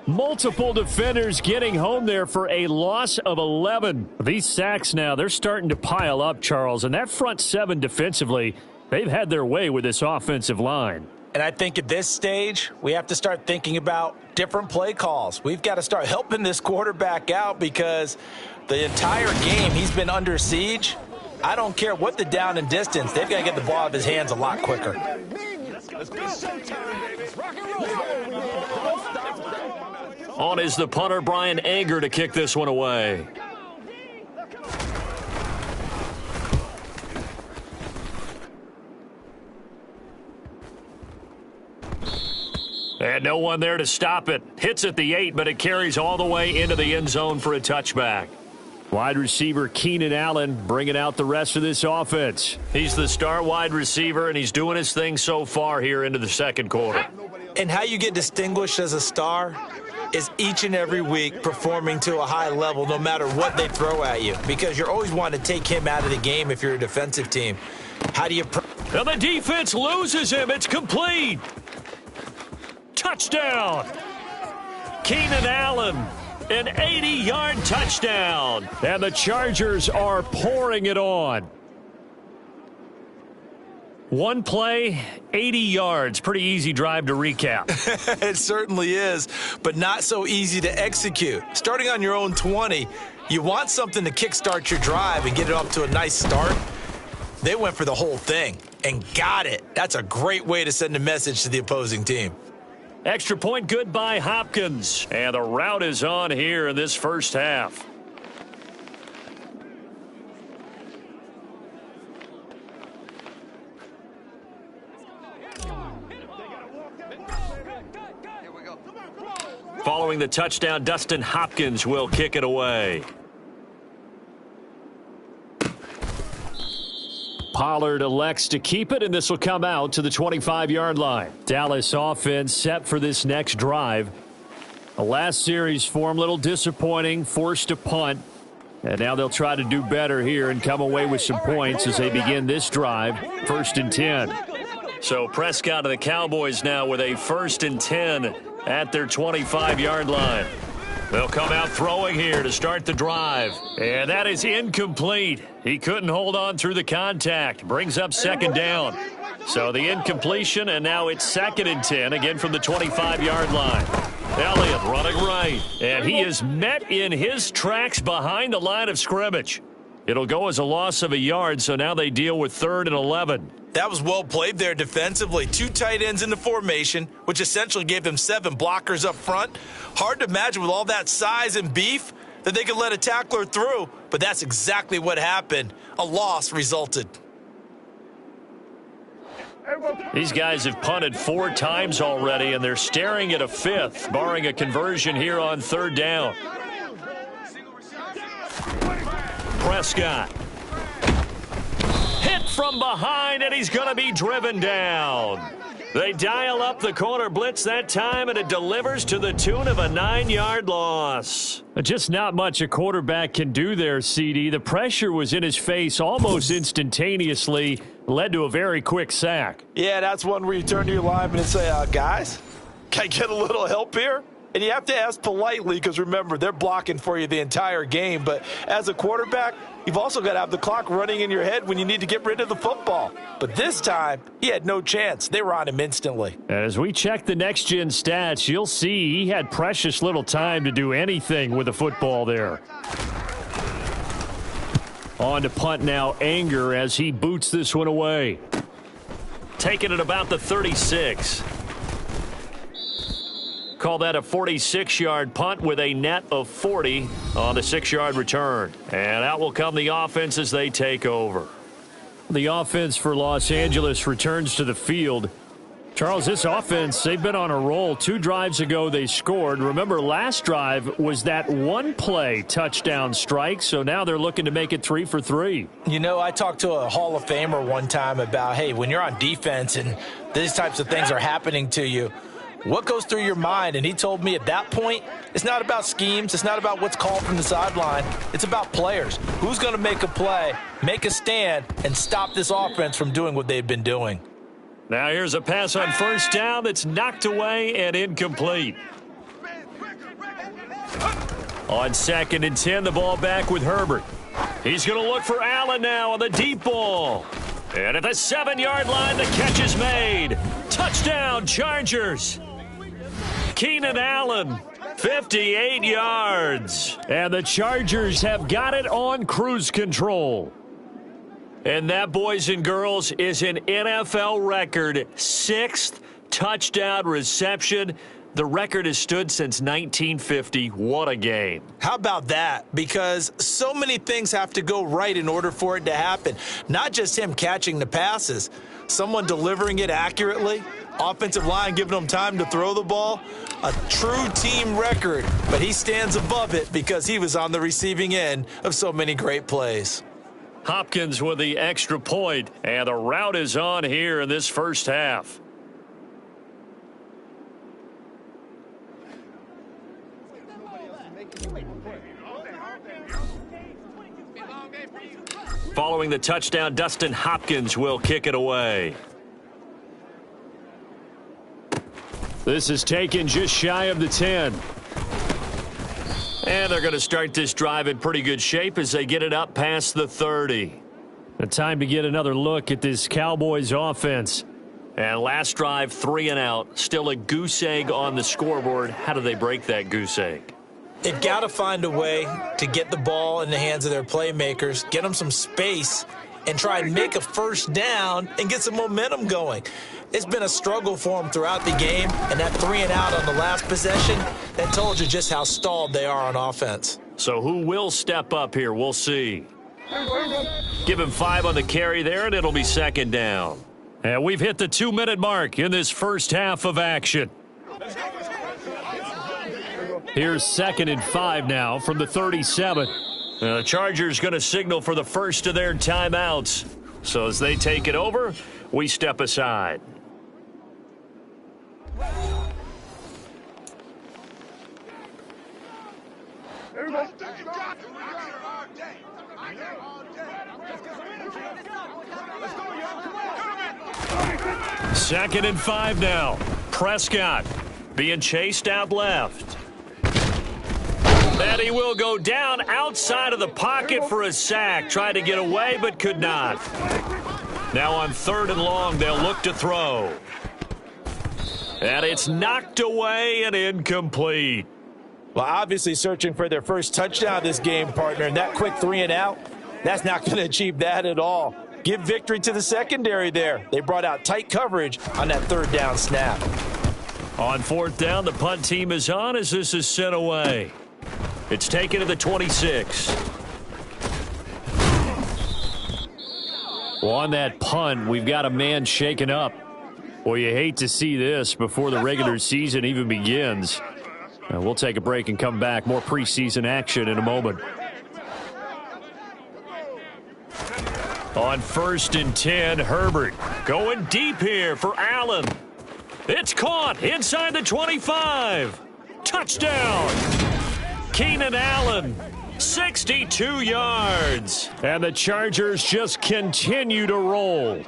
Multiple defenders getting home there for a loss of 11. These sacks now, they're starting to pile up, Charles. And that front 7 defensively, they've had their way with this offensive line. And I think at this stage, we have to start thinking about different play calls. We've got to start helping this quarterback out because the entire game he's been under siege. I don't care what the down and distance. They've got to get the ball out of his hands a lot quicker. On is the punter, Brian Anger, to kick this one away. And no one there to stop it. Hits at the 8, but it carries all the way into the end zone for a touchback. Wide receiver Keenan Allen bringing out the rest of this offense. He's the star wide receiver, and he's doing his thing so far here into the second quarter. And how you get distinguished as a star, is each and every week performing to a high level no matter what they throw at you, because you're always wanting to take him out of the game if you're a defensive team. How do you... And the defense loses him. It's complete. Touchdown. Keenan Allen, an 80-yard touchdown. And the Chargers are pouring it on. One play, 80 yards. Pretty easy drive to recap. It certainly is, but not so easy to execute. Starting on your own 20, you want something to kickstart your drive and get it off to a nice start. They went for the whole thing and got it. That's a great way to send a message to the opposing team. Extra point good by Hopkins. And the route is on here in this first half. Following the touchdown, Dustin Hopkins will kick it away. Pollard elects to keep it, and this will come out to the 25-yard line. Dallas offense set for this next drive. The last series for them, a little disappointing, forced to punt. And now they'll try to do better here and come away with some points as they begin this drive, 1st and 10. So Prescott and the Cowboys now with a 1st and 10 at their 25-yard line. They'll come out throwing here to start the drive. And that is incomplete. He couldn't hold on through the contact. Brings up 2nd down. So the incompletion, and now it's 2nd and 10, again from the 25-yard line. Elliott running right. And he is met in his tracks behind the line of scrimmage. It'll go as a loss of a yard, so now they deal with 3rd and 11. That was well played there defensively. 2 tight ends in the formation, which essentially gave them 7 blockers up front. Hard to imagine with all that size and beef that they could let a tackler through, but that's exactly what happened. A loss resulted. These guys have punted 4 times already, and they're staring at a 5th, barring a conversion here on 3rd down. Prescott. Hit from behind, and he's going to be driven down. They dial up the corner blitz that time, and it delivers to the tune of a 9-yard loss. Just not much a quarterback can do there, CD. The pressure was in his face almost instantaneously, led to a very quick sack. Yeah, that's one where you turn to your lineman and say, guys, can I get a little help here? And you have to ask politely because, remember, they're blocking for you the entire game. But as a quarterback, you've also got to have the clock running in your head when you need to get rid of the football. But this time, he had no chance. They were on him instantly. As we check the next-gen stats, you'll see he had precious little time to do anything with the football there. On to punt now, Anger, as he boots this one away. Taking it about the 36. Call that a 46-yard punt with a net of 40 on the 6-yard return. And out will come the offense as they take over. The offense for Los Angeles returns to the field. Charles, this offense, they've been on a roll. 2 drives ago they scored. Remember, last drive was that 1-play touchdown strike, so now they're looking to make it 3 for 3. You know, I talked to a Hall of Famer one time about, hey, when you're on defense and these types of things are happening to you, what goes through your mind? And he told me at that point, it's not about schemes. It's not about what's called from the sideline. It's about players. Who's going to make a play, make a stand, and stop this offense from doing what they've been doing? Now here's a pass on 1st down that's knocked away and incomplete. On 2nd and 10, the ball back with Herbert. He's going to look for Allen now on the deep ball. And at the 7-yard line, the catch is made. Touchdown, Chargers. Keenan Allen, 58 yards. And the Chargers have got it on cruise control. And that, boys and girls, is an NFL record 6th touchdown reception. The record has stood since 1950. What a game. How about that? Because so many things have to go right in order for it to happen. Not just him catching the passes, someone delivering it accurately, offensive line giving them time to throw the ball. A true team record, but he stands above it because he was on the receiving end of so many great plays. Hopkins with the extra point, and the route is on here in this first half. Following the touchdown, Dustin Hopkins will kick it away. This is taken just shy of the 10. And they're going to start this drive in pretty good shape as they get it up past the 30. The time to get another look at this Cowboys offense. And last drive, 3 and out. Still a goose egg on the scoreboard. How do they break that goose egg? They've got to find a way to get the ball in the hands of their playmakers, get them some space, and try and make a first down and get some momentum going. It's been a struggle for them throughout the game, and that 3 and out on the last possession, that told you just how stalled they are on offense. So who will step up here? We'll see. Give him 5 on the carry there, and it'll be second down. And we've hit the 2-minute mark in this first half of action. Here's 2nd and 5 now from the 37. The Chargers going to signal for the first of their timeouts. So as they take it over, we step aside. Second and 5 now. Prescott being chased out left. And he will go down outside of the pocket for a sack. Tried to get away, but could not. Now on 3rd and long, they'll look to throw. And it's knocked away and incomplete. Well, obviously searching for their first touchdown this game, partner. And that quick 3 and out, that's not going to achieve that at all. Give victory to the secondary there. They brought out tight coverage on that 3rd down snap. On 4th down, the punt team is on as this is sent away. It's taken to the 26. Well, on that punt, we've got a man shaken up. Well, you hate to see this before the regular season even begins. We'll take a break and come back. More preseason action in a moment. On 1st and 10, Herbert going deep here for Allen. It's caught inside the 25. Touchdown. Keenan Allen, 62 yards. And the Chargers just continue to roll.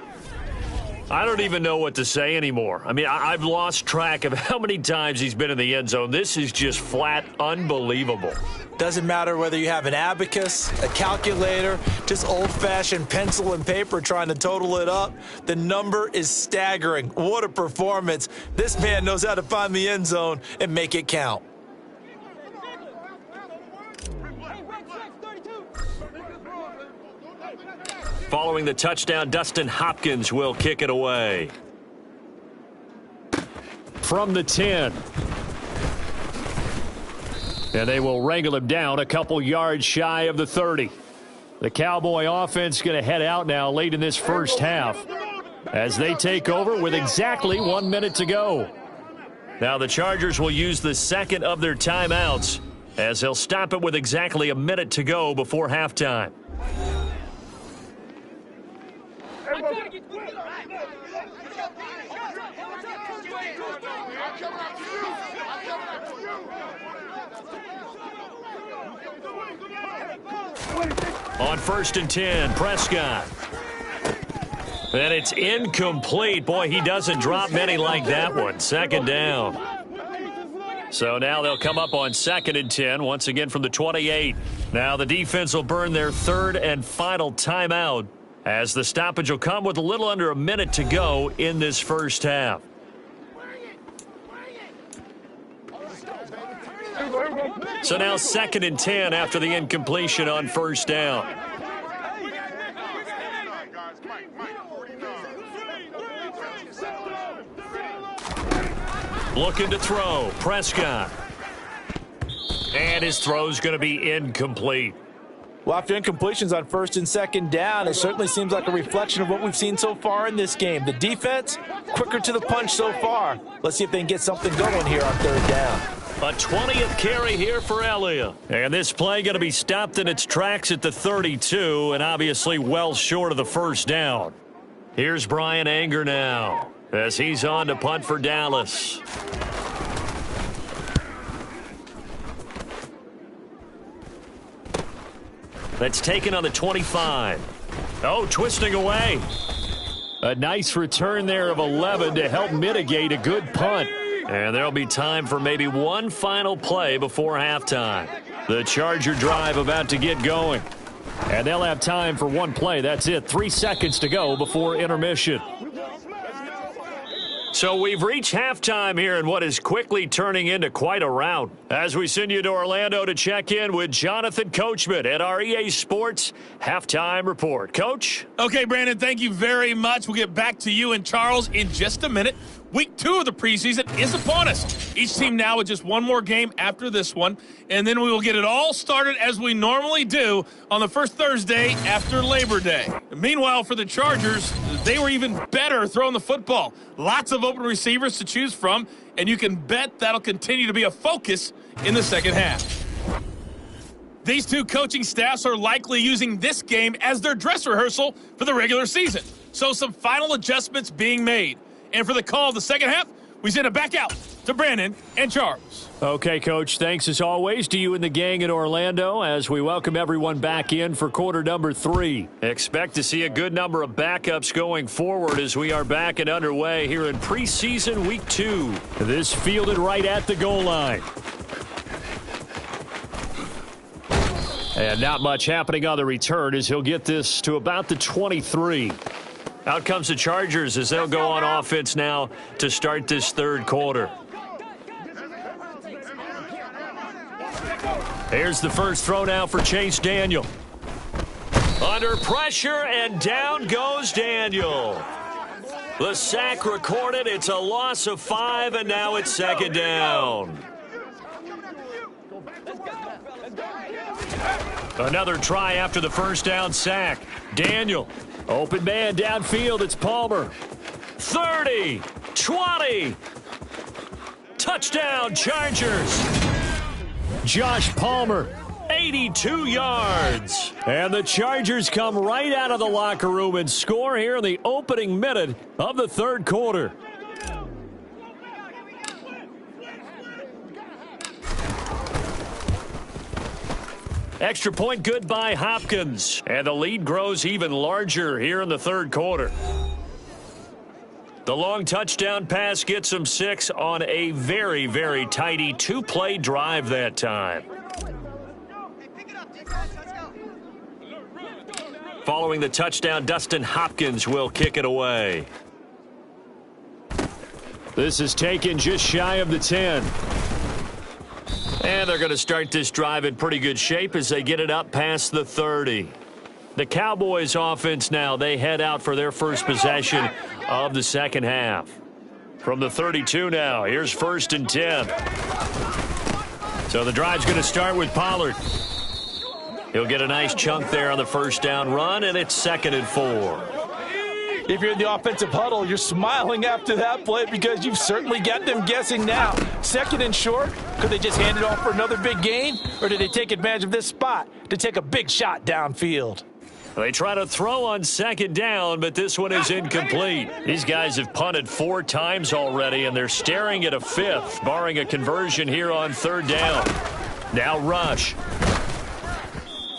I don't even know what to say anymore. I mean, I've lost track of how many times he's been in the end zone. This is just flat unbelievable. Doesn't matter whether you have an abacus, a calculator, just old-fashioned pencil and paper trying to total it up. The number is staggering. What a performance. This man knows how to find the end zone and make it count. Following the touchdown, Dustin Hopkins will kick it away. From the 10. And they will wrangle him down a couple yards shy of the 30. The Cowboy offense going to head out now late in this first half as they take over with exactly 1 minute to go. Now the Chargers will use the second of their timeouts as they'll stop it with exactly a minute to go before halftime. On 1st and 10, Prescott. And it's incomplete. Boy, he doesn't drop many like that one. 2nd down. So now they'll come up on 2nd and 10, once again from the 28. Now the defense will burn their 3rd and final timeout as the stoppage will come with a little under a minute to go in this first half. So now 2nd and 10 after the incompletion on 1st down. Looking to throw, Prescott. And his throw's going to be incomplete. Well, after incompletions on 1st and 2nd down, it certainly seems like a reflection of what we've seen so far in this game. The defense, quicker to the punch so far. Let's see if they can get something going here on 3rd down. A 20th carry here for Elliott. And this play going to be stopped in its tracks at the 32, and obviously well short of the 1st down. Here's Brian Anger now as he's on to punt for Dallas. That's taken on the 25. Oh, twisting away. A nice return there of 11 to help mitigate a good punt. And there'll be time for maybe one final play before halftime. The Charger drive about to get going. And they'll have time for one play. That's it. 3 seconds to go before intermission. So we've reached halftime here in what is quickly turning into quite a rout. As we send you to Orlando to check in with Jonathan Coachman at our EA Sports Halftime Report. Coach? Okay, Brandon, thank you very much. We'll get back to you and Charles in just a minute. Week 2 of the preseason is upon us. Each team now with just one more game after this one, and then we will get it all started as we normally do on the first Thursday after Labor Day. Meanwhile, for the Chargers, they were even better throwing the football. Lots of open receivers to choose from, and you can bet that'll continue to be a focus in the second half. These two coaching staffs are likely using this game as their dress rehearsal for the regular season. So some final adjustments being made. And for the call of the second half, we send it back out to Brandon and Charles. Okay, Coach, thanks as always to you and the gang in Orlando as we welcome everyone back in for quarter number 3. Expect to see a good number of backups going forward as we are back and underway here in preseason week 2. This fielded right at the goal line. And not much happening on the return as he'll get this to about the 23. Out comes the Chargers as they'll go on offense now to start this third quarter. Here's the first throw now for Chase Daniel. Under pressure, and down goes Daniel. The sack recorded. It's a loss of 5, and now it's second down. Another try after the first down sack. Daniel. Open man downfield, it's Palmer. 30, 20. Touchdown, Chargers. Josh Palmer, 82 yards. And the Chargers come right out of the locker room and score here in the opening minute of the third quarter. Extra point good by Hopkins. And the lead grows even larger here in the third quarter. The long touchdown pass gets them 6 on a very, very tidy 2-play drive that time. Following the touchdown, Dustin Hopkins will kick it away. This is taken just shy of the 10. And they're going to start this drive in pretty good shape as they get it up past the 30. The Cowboys offense now, they head out for their first possession of the second half. From the 32 now, here's 1st and 10. So the drive's going to start with Pollard. He'll get a nice chunk there on the first down run, and it's 2nd and 4. If you're in the offensive huddle, you're smiling after that play because you've certainly got them guessing now. 2nd and short, could they just hand it off for another big gain? Or did they take advantage of this spot to take a big shot downfield? They try to throw on 2nd down, but this one is incomplete. These guys have punted 4 times already, and they're staring at a 5th, barring a conversion here on 3rd down. Now rush.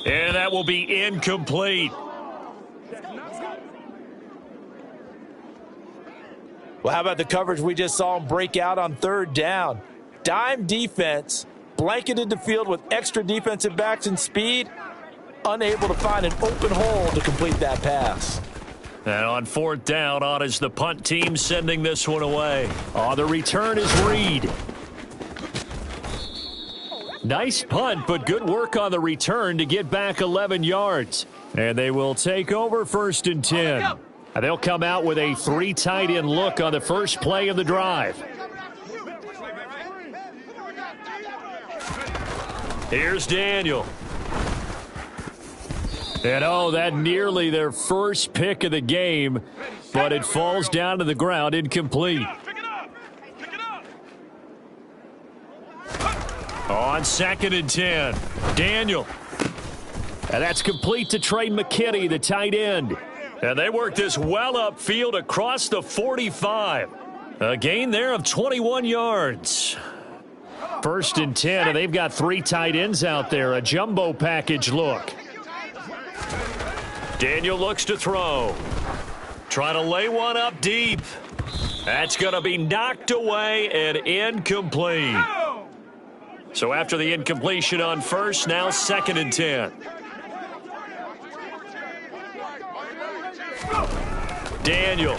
And that will be incomplete. Well, how about the coverage we just saw him break out on 3rd down? Dime defense, blanketed the field with extra defensive backs and speed, unable to find an open hole to complete that pass. And on 4th down, on is the punt team sending this one away. On the return is Reed. Nice punt, but good work on the return to get back 11 yards. And they will take over 1st and 10. And they'll come out with a 3 tight end look on the first play of the drive. Here's Daniel. And oh, that nearly their first pick of the game, but it falls down to the ground incomplete. On 2nd and 10, Daniel. And that's complete to Trey McKinney, the tight end. And they work this well upfield across the 45. A gain there of 21 yards. 1st and 10, and they've got 3 tight ends out there. A jumbo package look. Daniel looks to throw. Trying to lay one up deep. That's going to be knocked away and incomplete. So after the incompletion on first, now 2nd and 10. Daniel.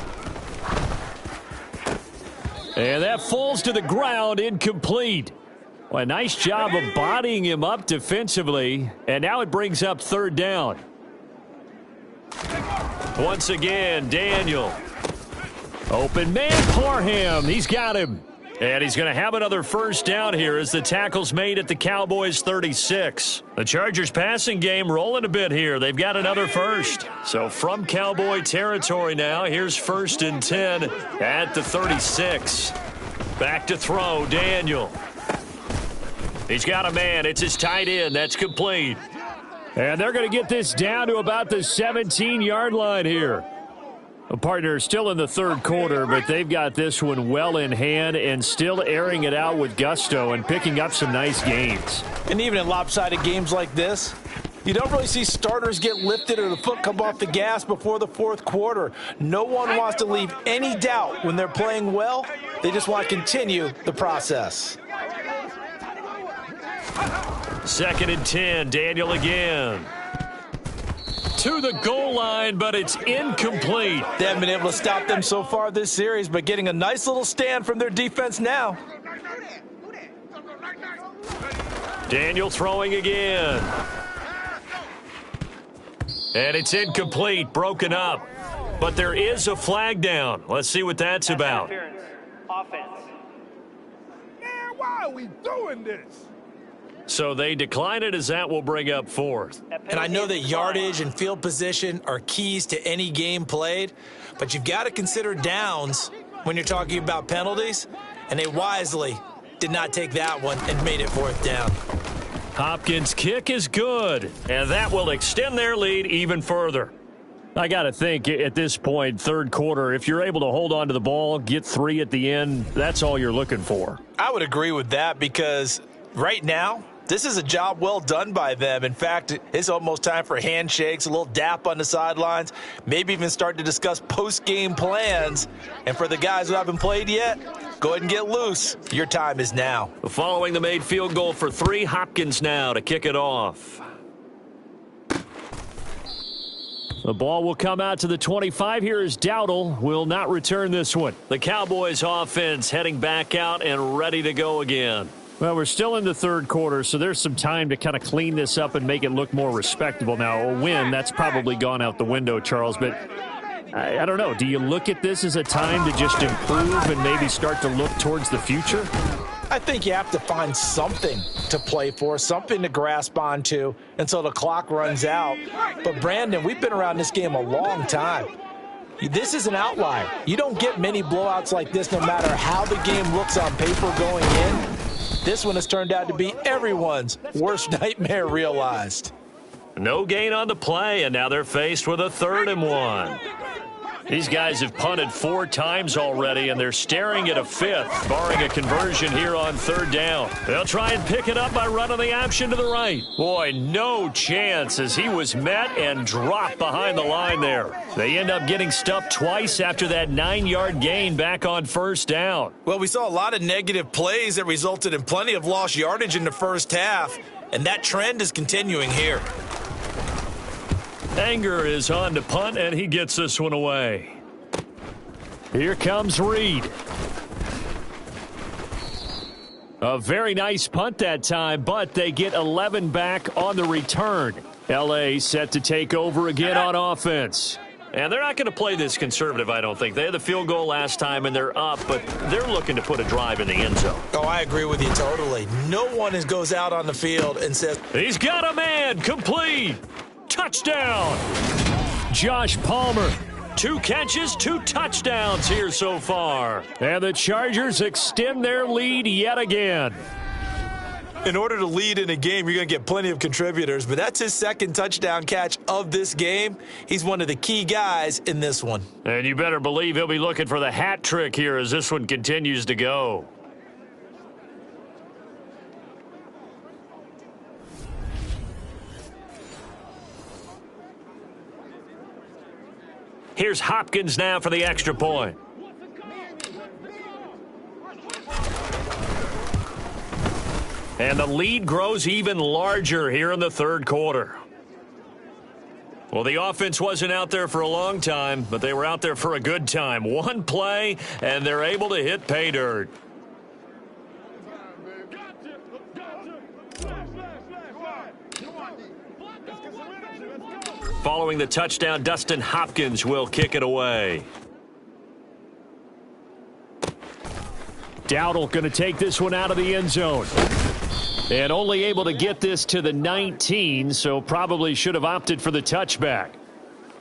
And that falls to the ground, incomplete. Well, a nice job of bodying him up defensively. And now it brings up 3rd down. Once again, Daniel. Open man, Parham. He's got him. And he's going to have another 1st down here as the tackle's made at the Cowboys' 36. The Chargers passing game rolling a bit here. They've got another 1st. So from Cowboy territory now, here's 1st and 10 at the 36. Back to throw, Daniel. He's got a man. It's his tight end. That's complete. And they're going to get this down to about the 17-yard line here. A partner still in the 3rd quarter, but they've got this one well in hand and still airing it out with gusto and picking up some nice gains. And even in lopsided games like this, you don't really see starters get lifted or the foot come off the gas before the 4th quarter. No one wants to leave any doubt when they're playing well. They just want to continue the process. 2nd and 10, Daniel again. To the goal line, but it's incomplete. They haven't been able to stop them so far this series, but getting a nice little stand from their defense now. Daniel throwing again. And it's incomplete, broken up. But there is a flag down. Let's see what that's about. Offense. Man, why are we doing this? So they decline it as that will bring up 4th. And I know that yardage and field position are keys to any game played, but you've got to consider downs when you're talking about penalties, and they wisely did not take that one and made it 4th down. Hopkins' kick is good, and that will extend their lead even further. I got to think at this point, 3rd quarter, if you're able to hold on to the ball, get 3 at the end, that's all you're looking for. I would agree with that because right now, this is a job well done by them. In fact, it's almost time for handshakes, a little dap on the sidelines, maybe even start to discuss post-game plans. And for the guys who haven't played yet, go ahead and get loose. Your time is now. Following the made field goal for 3, Hopkins now to kick it off. The ball will come out to the 25 here as Dowdle will not return this one. The Cowboys offense heading back out and ready to go again. Well, we're still in the 3rd quarter, so there's some time to kind of clean this up and make it look more respectable. Now, a win, that's probably gone out the window, Charles, but I don't know. Do you look at this as a time to just improve and maybe start to look towards the future? I think you have to find something to play for, something to grasp onto until the clock runs out. But, Brandon, we've been around this game a long time. This is an outlier. You don't get many blowouts like this no matter how the game looks on paper going in. This one has turned out to be everyone's worst nightmare realized. No gain on the play, and now they're faced with a 3rd and 1. These guys have punted 4 times already, and they're staring at a 5th, barring a conversion here on 3rd down. They'll try and pick it up by running the option to the right. Boy, no chance as he was met and dropped behind the line there. They end up getting stuffed twice after that 9-yard gain back on 1st down. Well, we saw a lot of negative plays that resulted in plenty of lost yardage in the 1st half, and that trend is continuing here. Anger is on to punt, and he gets this one away. Here comes Reed. A very nice punt that time, but they get 11 back on the return. L.A. set to take over again on offense. And they're not going to play this conservative, I don't think. They had the field goal last time, and they're up, but they're looking to put a drive in the end zone. Oh, I agree with you totally. No one goes out on the field and says, he's got a man, complete. Touchdown! Josh Palmer. 2 catches, 2 touchdowns here so far. And the Chargers extend their lead yet again. In order to lead in a game, you're going to get plenty of contributors, but that's his 2nd touchdown catch of this game. He's one of the key guys in this one. And you better believe he'll be looking for the hat trick here as this one continues to go. Here's Hopkins now for the extra point. And the lead grows even larger here in the third quarter. Well, the offense wasn't out there for a long time, but they were out there for a good time. One play, and they're able to hit pay dirt. Following the touchdown, Dustin Hopkins will kick it away. Dowdle going to take this one out of the end zone. And only able to get this to the 19, so probably should have opted for the touchback.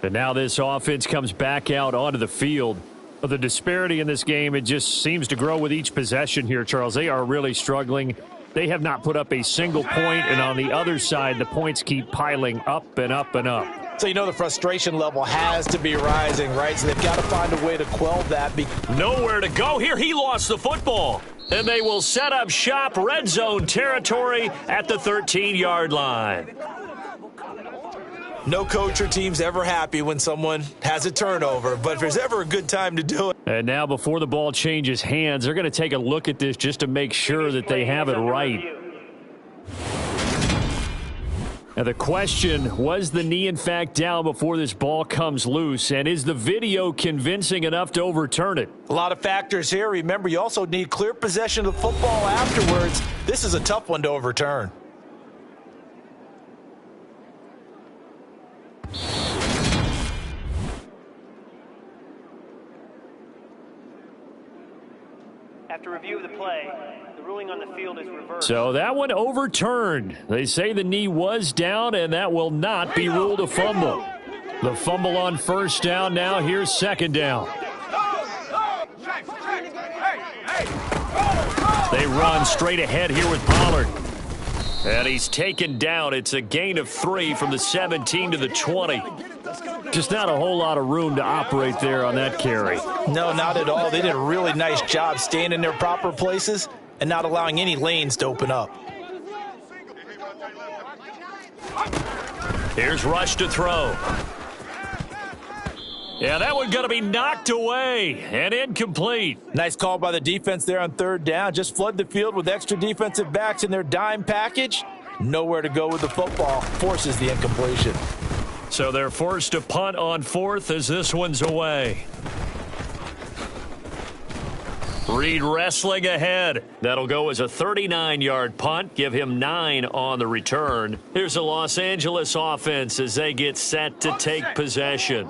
And now this offense comes back out onto the field. But the disparity in this game, it just seems to grow with each possession here, Charles. They are really struggling. They have not put up a single point, and on the other side, the points keep piling up and up and up. So you know the frustration level has to be rising, right? So they've got to find a way to quell that. Nowhere to go here. He lost the football. And they will set up shop, red zone territory at the 13-yard line. No coach or team's ever happy when someone has a turnover, but if there's ever a good time to do it. And now before the ball changes hands, they're going to take a look at this just to make sure that they have it right. Now the question, was the knee in fact down before this ball comes loose, and is the video convincing enough to overturn it? A lot of factors here. Remember, you also need clear possession of the football afterwards. This is a tough one to overturn. After review of the play, the ruling on the field is reversed. So that one overturned. They say the knee was down, and that will not be ruled a fumble. The fumble on first down. Now here's second down. They run straight ahead here with Pollard. And he's taken down. It's a gain of 3 from the 17 to the 20. Just not a whole lot of room to operate there on that carry. No, not at all. They did a really nice job staying in their proper places and not allowing any lanes to open up. Here's Rush to throw. Yeah, that one's going to be knocked away and incomplete. Nice call by the defense there on third down. Just flood the field with extra defensive backs in their dime package. Nowhere to go with the football. Forces the incompletion. So they're forced to punt on fourth as this one's away. Reed wrestling ahead. That'll go as a 39-yard punt. Give him 9 on the return. Here's the Los Angeles offense as they get set to take possession.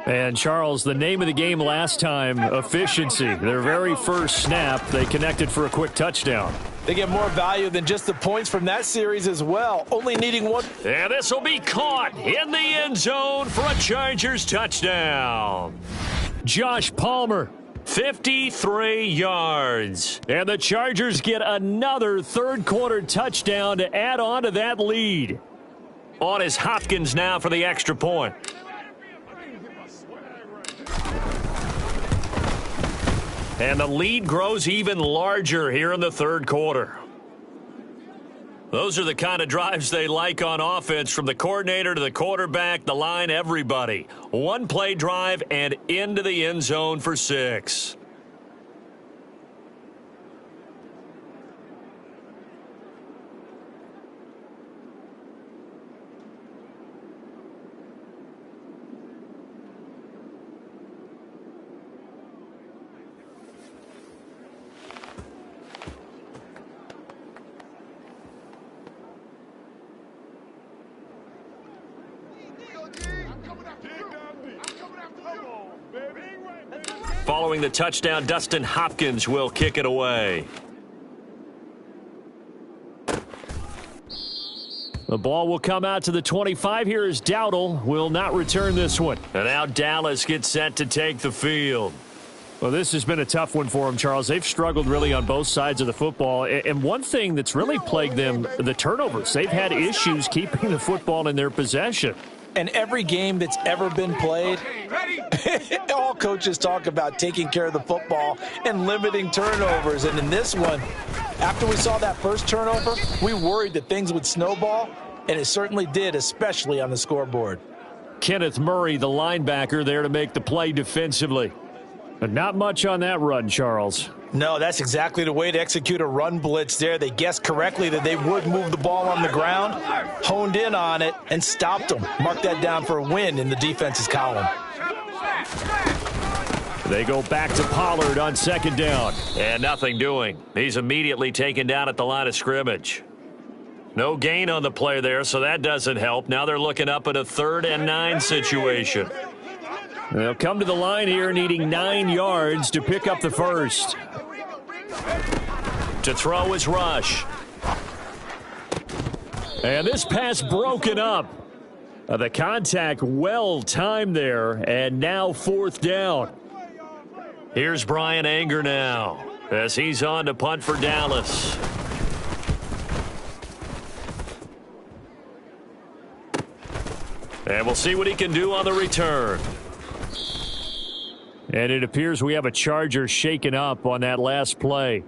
And, Charles, the name of the game last time, efficiency. Their very first snap, they connected for a quick touchdown. They get more value than just the points from that series as well, only needing one. And this will be caught in the end zone for a Chargers touchdown. Josh Palmer, 53 yards. And the Chargers get another third-quarter touchdown to add on to that lead. On is Hopkins now for the extra point. And the lead grows even larger here in the third quarter. Those are the kind of drives they like on offense, from the coordinator to the quarterback, the line, everybody. One play drive and into the end zone for 6. Following the touchdown, Dustin Hopkins will kick it away. The ball will come out to the 25. Here is Dowdle. Will not return this one. And now Dallas gets set to take the field. Well, this has been a tough one for them, Charles. They've struggled really on both sides of the football. And one thing that's really plagued them, the turnovers. They've had issues keeping the football in their possession. And every game that's ever been played, all coaches talk about taking care of the football and limiting turnovers. And in this one, after we saw that first turnover, we worried that things would snowball, and it certainly did, especially on the scoreboard. Kenneth Murray, the linebacker, there to make the play defensively. But not much on that run, Charles. No, that's exactly the way to execute a run blitz there. They guessed correctly that they would move the ball on the ground, honed in on it, and stopped them. Mark that down for a win in the defense's column. They go back to Pollard on second down. And nothing doing. He's immediately taken down at the line of scrimmage. No gain on the play there, so that doesn't help. Now they're looking up at a 3rd and 9 situation. They'll come to the line here needing 9 yards to pick up the first. To throw is Rush. And this pass broken up. The contact well timed there, and now 4th down. Here's Brian Anger now as he's on to punt for Dallas. And we'll see what he can do on the return. And it appears we have a Charger shaken up on that last play.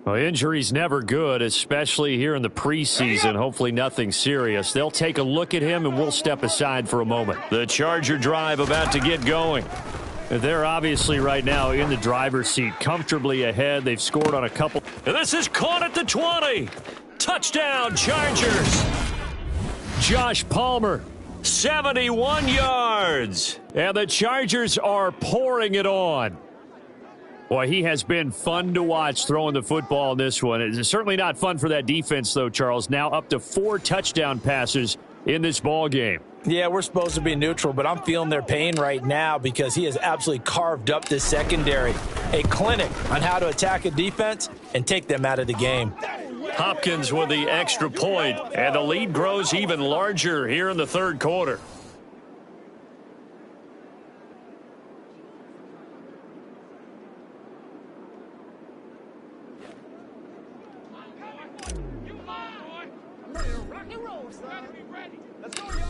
Well, injury's never good, especially here in the preseason. Hopefully nothing serious. They'll take a look at him, and we'll step aside for a moment. The Charger drive about to get going. They're obviously right now in the driver's seat, comfortably ahead. They've scored on a couple. And this is caught at the 20. Touchdown, Chargers. Josh Palmer. 71 yards. And the Chargers are pouring it on. Boy, he has been fun to watch throwing the football in this one. It's certainly not fun for that defense, though, Charles. Now up to 4 touchdown passes in this ball game. Yeah, we're supposed to be neutral, but I'm feeling their pain right now because he has absolutely carved up this secondary. A clinic on how to attack a defense and take them out of the game. Hopkins with the extra point, and the lead grows even larger here in the 3rd quarter.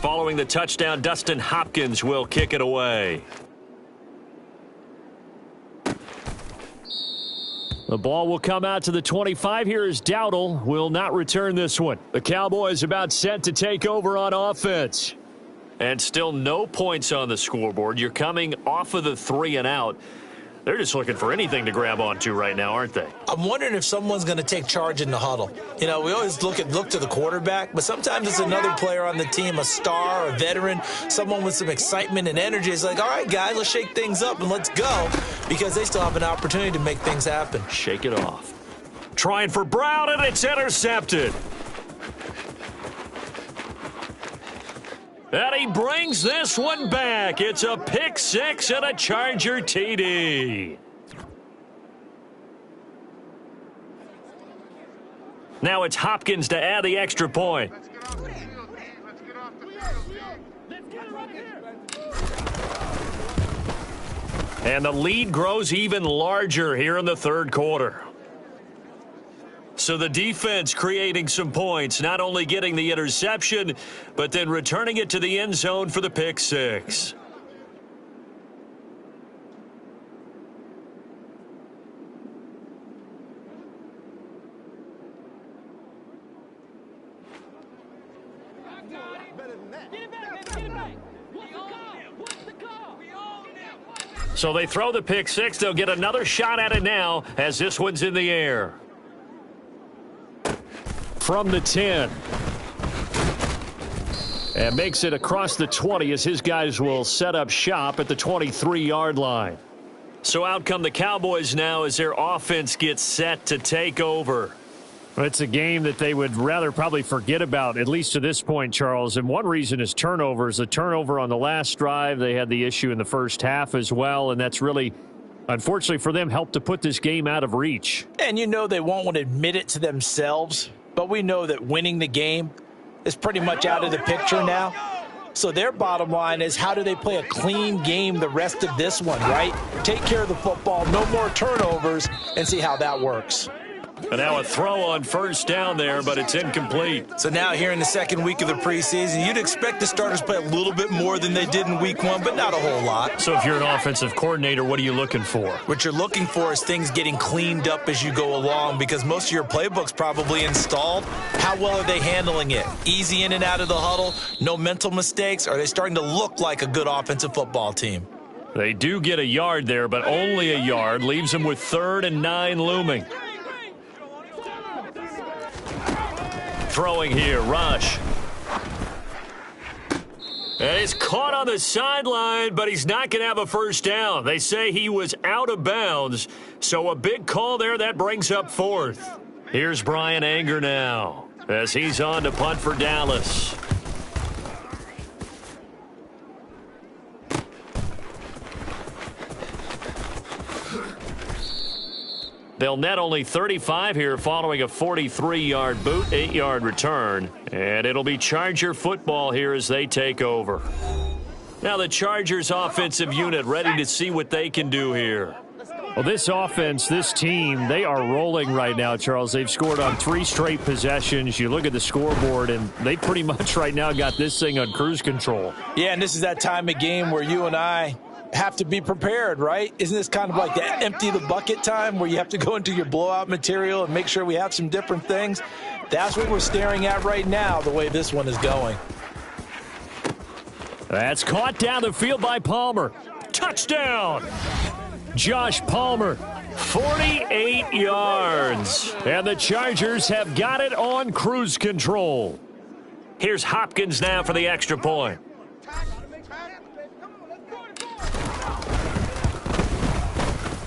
Following the touchdown, Dustin Hopkins will kick it away. The ball will come out to the 25 here as Dowdle will not return this one. The Cowboys about set to take over on offense. And still no points on the scoreboard. You're coming off of the 3 and out. They're just looking for anything to grab onto right now, aren't they? I'm wondering if someone's going to take charge in the huddle. You know, we always look to the quarterback, but sometimes it's another player on the team, a star, a veteran, someone with some excitement and energy. It's like, all right, guys, let's shake things up and let's go, because they still have an opportunity to make things happen. Shake it off. Trying for Brown, and it's intercepted. And he brings this one back. It's a pick 6 and a Charger TD. Now it's Hopkins to add the extra point. And the lead grows even larger here in the 3rd quarter. So the defense creating some points, not only getting the interception, but then returning it to the end zone for the pick 6. So they throw the pick 6. They'll get another shot at it now as this one's in the air. From the 10. And makes it across the 20 as his guys will set up shop at the 23-yard line. So out come the Cowboys now as their offense gets set to take over. It's a game that they would rather probably forget about, at least to this point, Charles. And one reason is turnovers. The turnover on the last drive, they had the issue in the first half as well, and that's really, unfortunately for them, helped to put this game out of reach. And you know they won't want to admit it to themselves, but we know that winning the game is pretty much out of the picture now. So their bottom line is, how do they play a clean game the rest of this one, right? Take care of the football, no more turnovers, and see how that works. And now a throw on first down there, but it's incomplete. So now here in the second week of the preseason, you'd expect the starters to play a little bit more than they did in week one, but not a whole lot. So if you're an offensive coordinator, what are you looking for? What you're looking for is things getting cleaned up as you go along, because most of your playbook's probably installed. How well are they handling it? Easy in and out of the huddle, no mental mistakes? Are they starting to look like a good offensive football team? They do get a yard there, but only a yard. Leaves them with 3rd and 9 looming. Throwing here, Rush. And he's caught on the sideline, but he's not going to have a first down. They say he was out of bounds, so a big call there. That brings up 4th. Here's Brian Anger now as he's on to punt for Dallas. They'll net only 35 here following a 43-yard boot, 8-yard return. And it'll be Charger football here as they take over. Now the Chargers offensive unit ready to see what they can do here. Well, this offense, this team, they are rolling right now, Charles. They've scored on 3 straight possessions. You look at the scoreboard, and they pretty much right now got this thing on cruise control. Yeah, and this is that time of game where you and I have to be prepared, right? Isn't this kind of like that empty the bucket time where you have to go into your blowout material and make sure we have some different things? That's what we're staring at right now, the way this one is going. That's caught down the field by Palmer. Touchdown! Josh Palmer, 48 yards. And the Chargers have got it on cruise control. Here's Hopkins now for the extra point.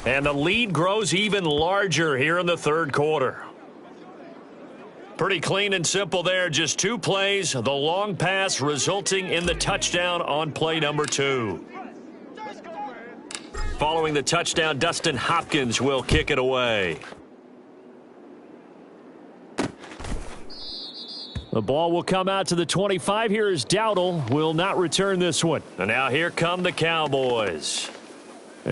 And the lead grows even larger here in the third quarter. Pretty clean and simple there. Just 2 plays. The long pass resulting in the touchdown on play number 2. Following the touchdown, Dustin Hopkins will kick it away. The ball will come out to the 25. Here is Dowdle. Will not return this one. And now here come the Cowboys.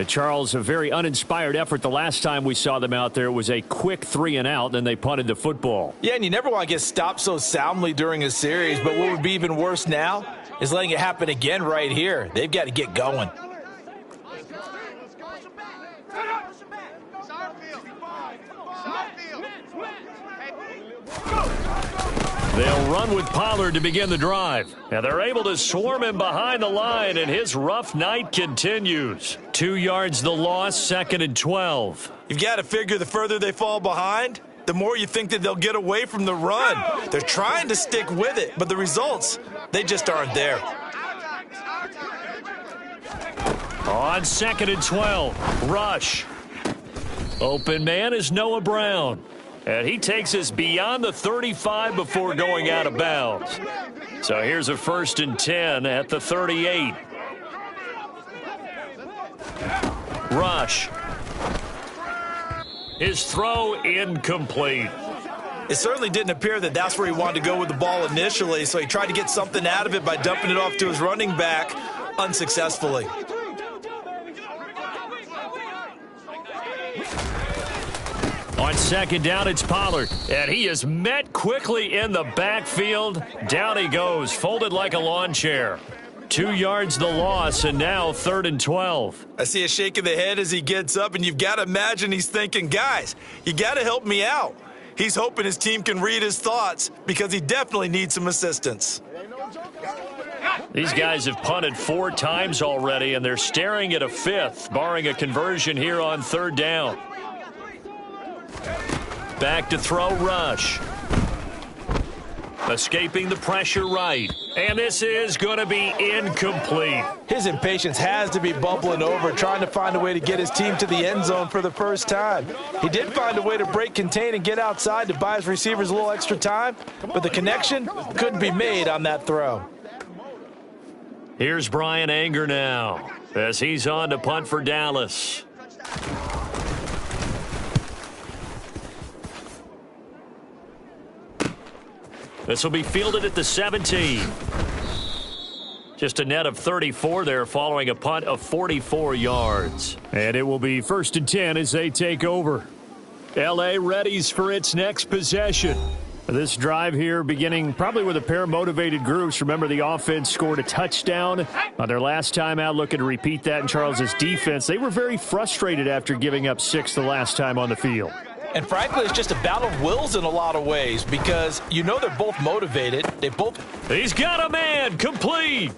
Charles, a very uninspired effort. The last time we saw them out there was a quick 3 and out, and they punted the football. Yeah, and you never want to get stopped so soundly during a series, but what would be even worse now is letting it happen again right here. They've got to get going. They'll run with Pollard to begin the drive. Now they're able to swarm him behind the line, and his rough night continues. 2 yards the loss, 2nd and 12. You've got to figure the further they fall behind, the more you think that they'll get away from the run. They're trying to stick with it, but the results, they just aren't there. On 2nd and 12, Rush. Open man is Noah Brown. And he takes us beyond the 35 before going out of bounds. So here's a 1st and 10 at the 38. Rush. His throw incomplete. It certainly didn't appear that that's where he wanted to go with the ball initially, so he tried to get something out of it by dumping it off to his running back unsuccessfully. On 2nd down, it's Pollard. And he is met quickly in the backfield. Down he goes, folded like a lawn chair. 2 yards the loss, and now 3rd and 12. I see a shake of the head as he gets up, and you've got to imagine he's thinking, guys, you got to help me out. He's hoping his team can read his thoughts because he definitely needs some assistance. These guys have punted 4 times already, and they're staring at a 5th, barring a conversion here on 3rd down. Back to throw, Rush. Escaping the pressure right. And this is going to be incomplete. His impatience has to be bubbling over, trying to find a way to get his team to the end zone for the first time. He did find a way to break contain and get outside to buy his receivers a little extra time, but the connection couldn't be made on that throw. Here's Brian Anger now as he's on to punt for Dallas. This will be fielded at the 17. Just a net of 34 there following a punt of 44 yards. And it will be 1st and 10 as they take over. L.A. readies for its next possession. This drive here beginning probably with a pair of motivated groups. Remember, the offense scored a touchdown on their last time out. Looking to repeat that in Charles's defense. They were very frustrated after giving up 6 the last time on the field. And frankly, it's just a battle of wills in a lot of ways because you know they're both motivated. He's got a man, complete.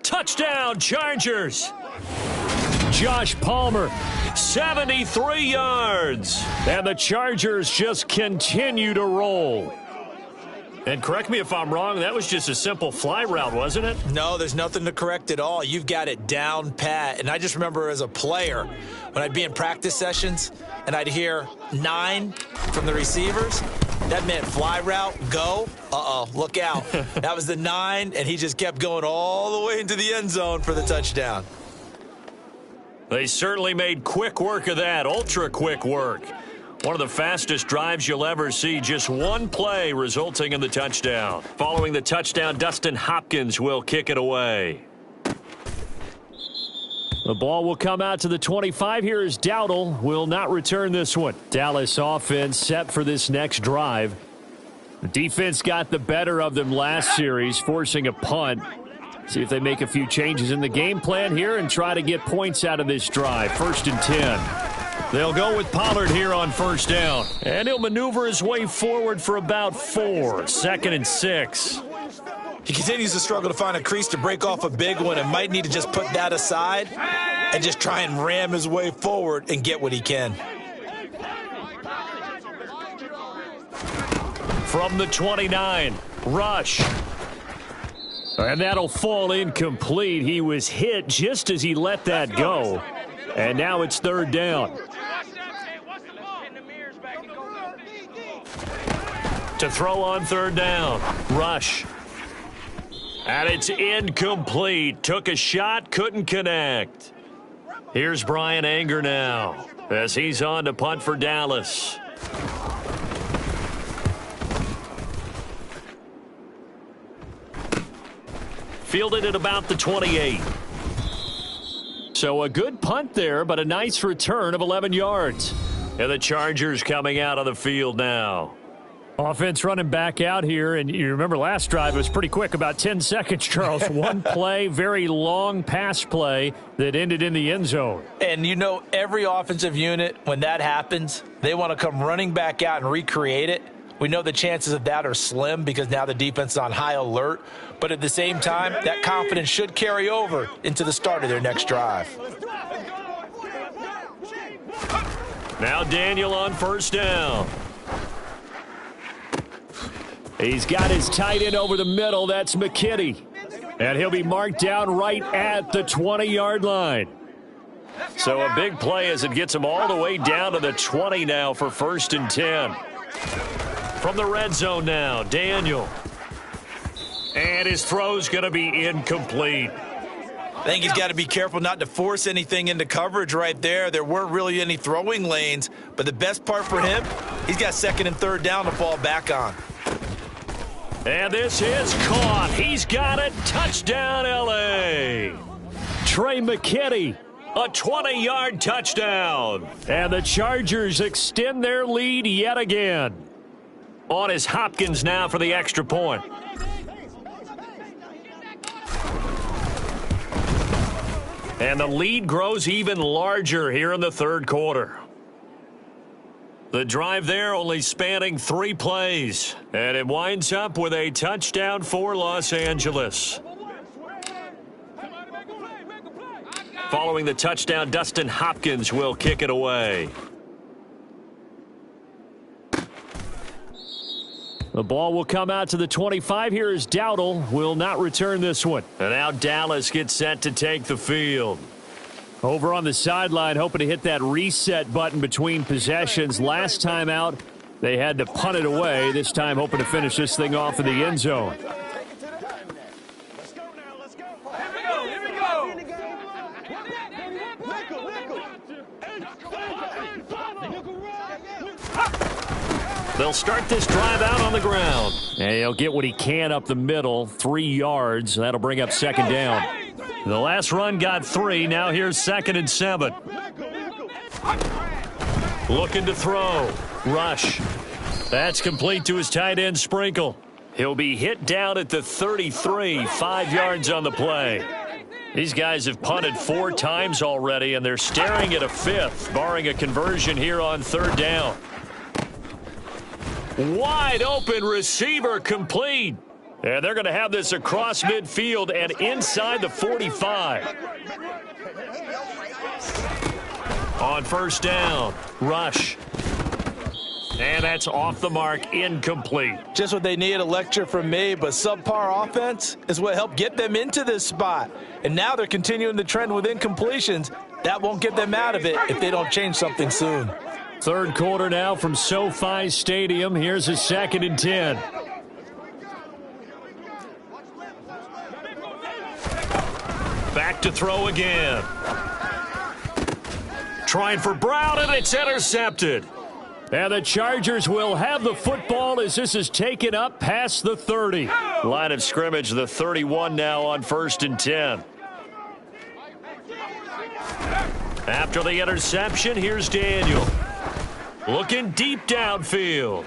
Touchdown, Chargers. Josh Palmer, 73 yards. and the Chargers just continue to roll. And correct me if I'm wrong, that was just a simple fly route, wasn't it? No, there's nothing to correct at all. You've got it down pat. And I just remember as a player, when I'd be in practice sessions and I'd hear 9 from the receivers, that meant fly route, go. Uh-oh, look out. That was the 9, and he just kept going all the way into the end zone for the touchdown. They certainly made quick work of that, ultra quick work. One of the fastest drives you'll ever see, just one play resulting in the touchdown. Following the touchdown, Dustin Hopkins will kick it away. The ball will come out to the 25 here as Dowdle will not return this one. Dallas offense set for this next drive. The defense got the better of them last series, forcing a punt. See if they make a few changes in the game plan here and try to get points out of this drive. 1st and 10. They'll go with Pollard here on 1st down. And he'll maneuver his way forward for about 4. 2nd and 6. He continues to struggle to find a crease to break off a big one and might need to just put that aside and just try and ram his way forward and get what he can. From the 29, Rush. And that'll fall incomplete. He was hit just as he let that go. And now it's 3rd down. To throw on 3rd down, Rush. And it's incomplete. Took a shot, couldn't connect. Here's Brian Anger now as he's on to punt for Dallas. Fielded at about the 28. So a good punt there, but a nice return of 11 yards. And the Chargers coming out on the field now. Offense running back out here, and you remember last drive was pretty quick, about 10 seconds, Charles. One play, very long pass play that ended in the end zone. And you know every offensive unit, when that happens, they want to come running back out and recreate it. We know the chances of that are slim because now the defense is on high alert. But at the same time, that confidence should carry over into the start of their next drive. Now Daniel on 1st down. He's got his tight end over the middle. That's McKinney. And he'll be marked down right at the 20-yard line. So a big play as it gets him all the way down to the 20 now for 1st and 10. From the red zone now, Daniel. And his throw's going to be incomplete. I think he's got to be careful not to force anything into coverage right there. There weren't really any throwing lanes, but the best part for him, he's got 2nd and 3rd down to fall back on. And this is caught. He's got it. Touchdown, L.A. Trey McKinney. A 20-yard touchdown. And the Chargers extend their lead yet again. On is Hopkins now for the extra point. And the lead grows even larger here in the 3rd quarter. The drive there only spanning 3 plays. And it winds up with a touchdown for Los Angeles. Following the touchdown, Dustin Hopkins will kick it away. The ball will come out to the 25 here as Dowdle will not return this one. And now Dallas gets set to take the field. Over on the sideline, hoping to hit that reset button between possessions. Last time out, they had to punt it away. This time, hoping to finish this thing off in the end zone. They'll start this drive out on the ground. And he'll get what he can up the middle, 3 yards. That'll bring up 2nd down. The last run got 3. Now here's 2nd and 7. Looking to throw. Rush. That's complete to his tight end, Sprinkle. He'll be hit down at the 33, 5 yards on the play. These guys have punted 4 times already, and they're staring at a 5th, barring a conversion here on 3rd down. Wide open receiver complete. And they're going to have this across midfield and inside the 45. On 1st down, Rush. And that's off the mark, incomplete. Just what they need, a lecture from me, but subpar offense is what helped get them into this spot. And now they're continuing the trend with incompletions. That won't get them out of it if they don't change something soon. 3rd quarter now from SoFi Stadium. Here's a 2nd and 10. Back to throw again. Trying for Brown, and it's intercepted. And the Chargers will have the football as this is taken up past the 30. Line of scrimmage, the 31 now on 1st and 10. After the interception, here's Daniel. Looking deep downfield.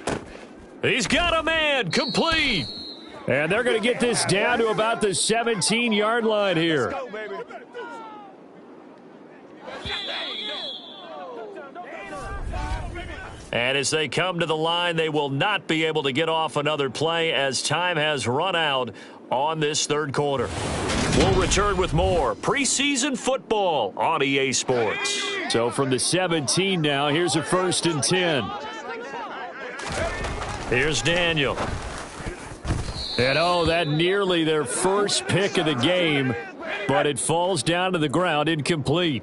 He's got a man, complete. And they're going to get this down to about the 17-yard line here. And as they come to the line, they will not be able to get off another play as time has run out on this 3rd quarter. We'll return with more preseason football on EA Sports. So from the 17 now, here's a 1st and 10. Here's Daniel. And that nearly their first pick of the game, but it falls down to the ground, incomplete.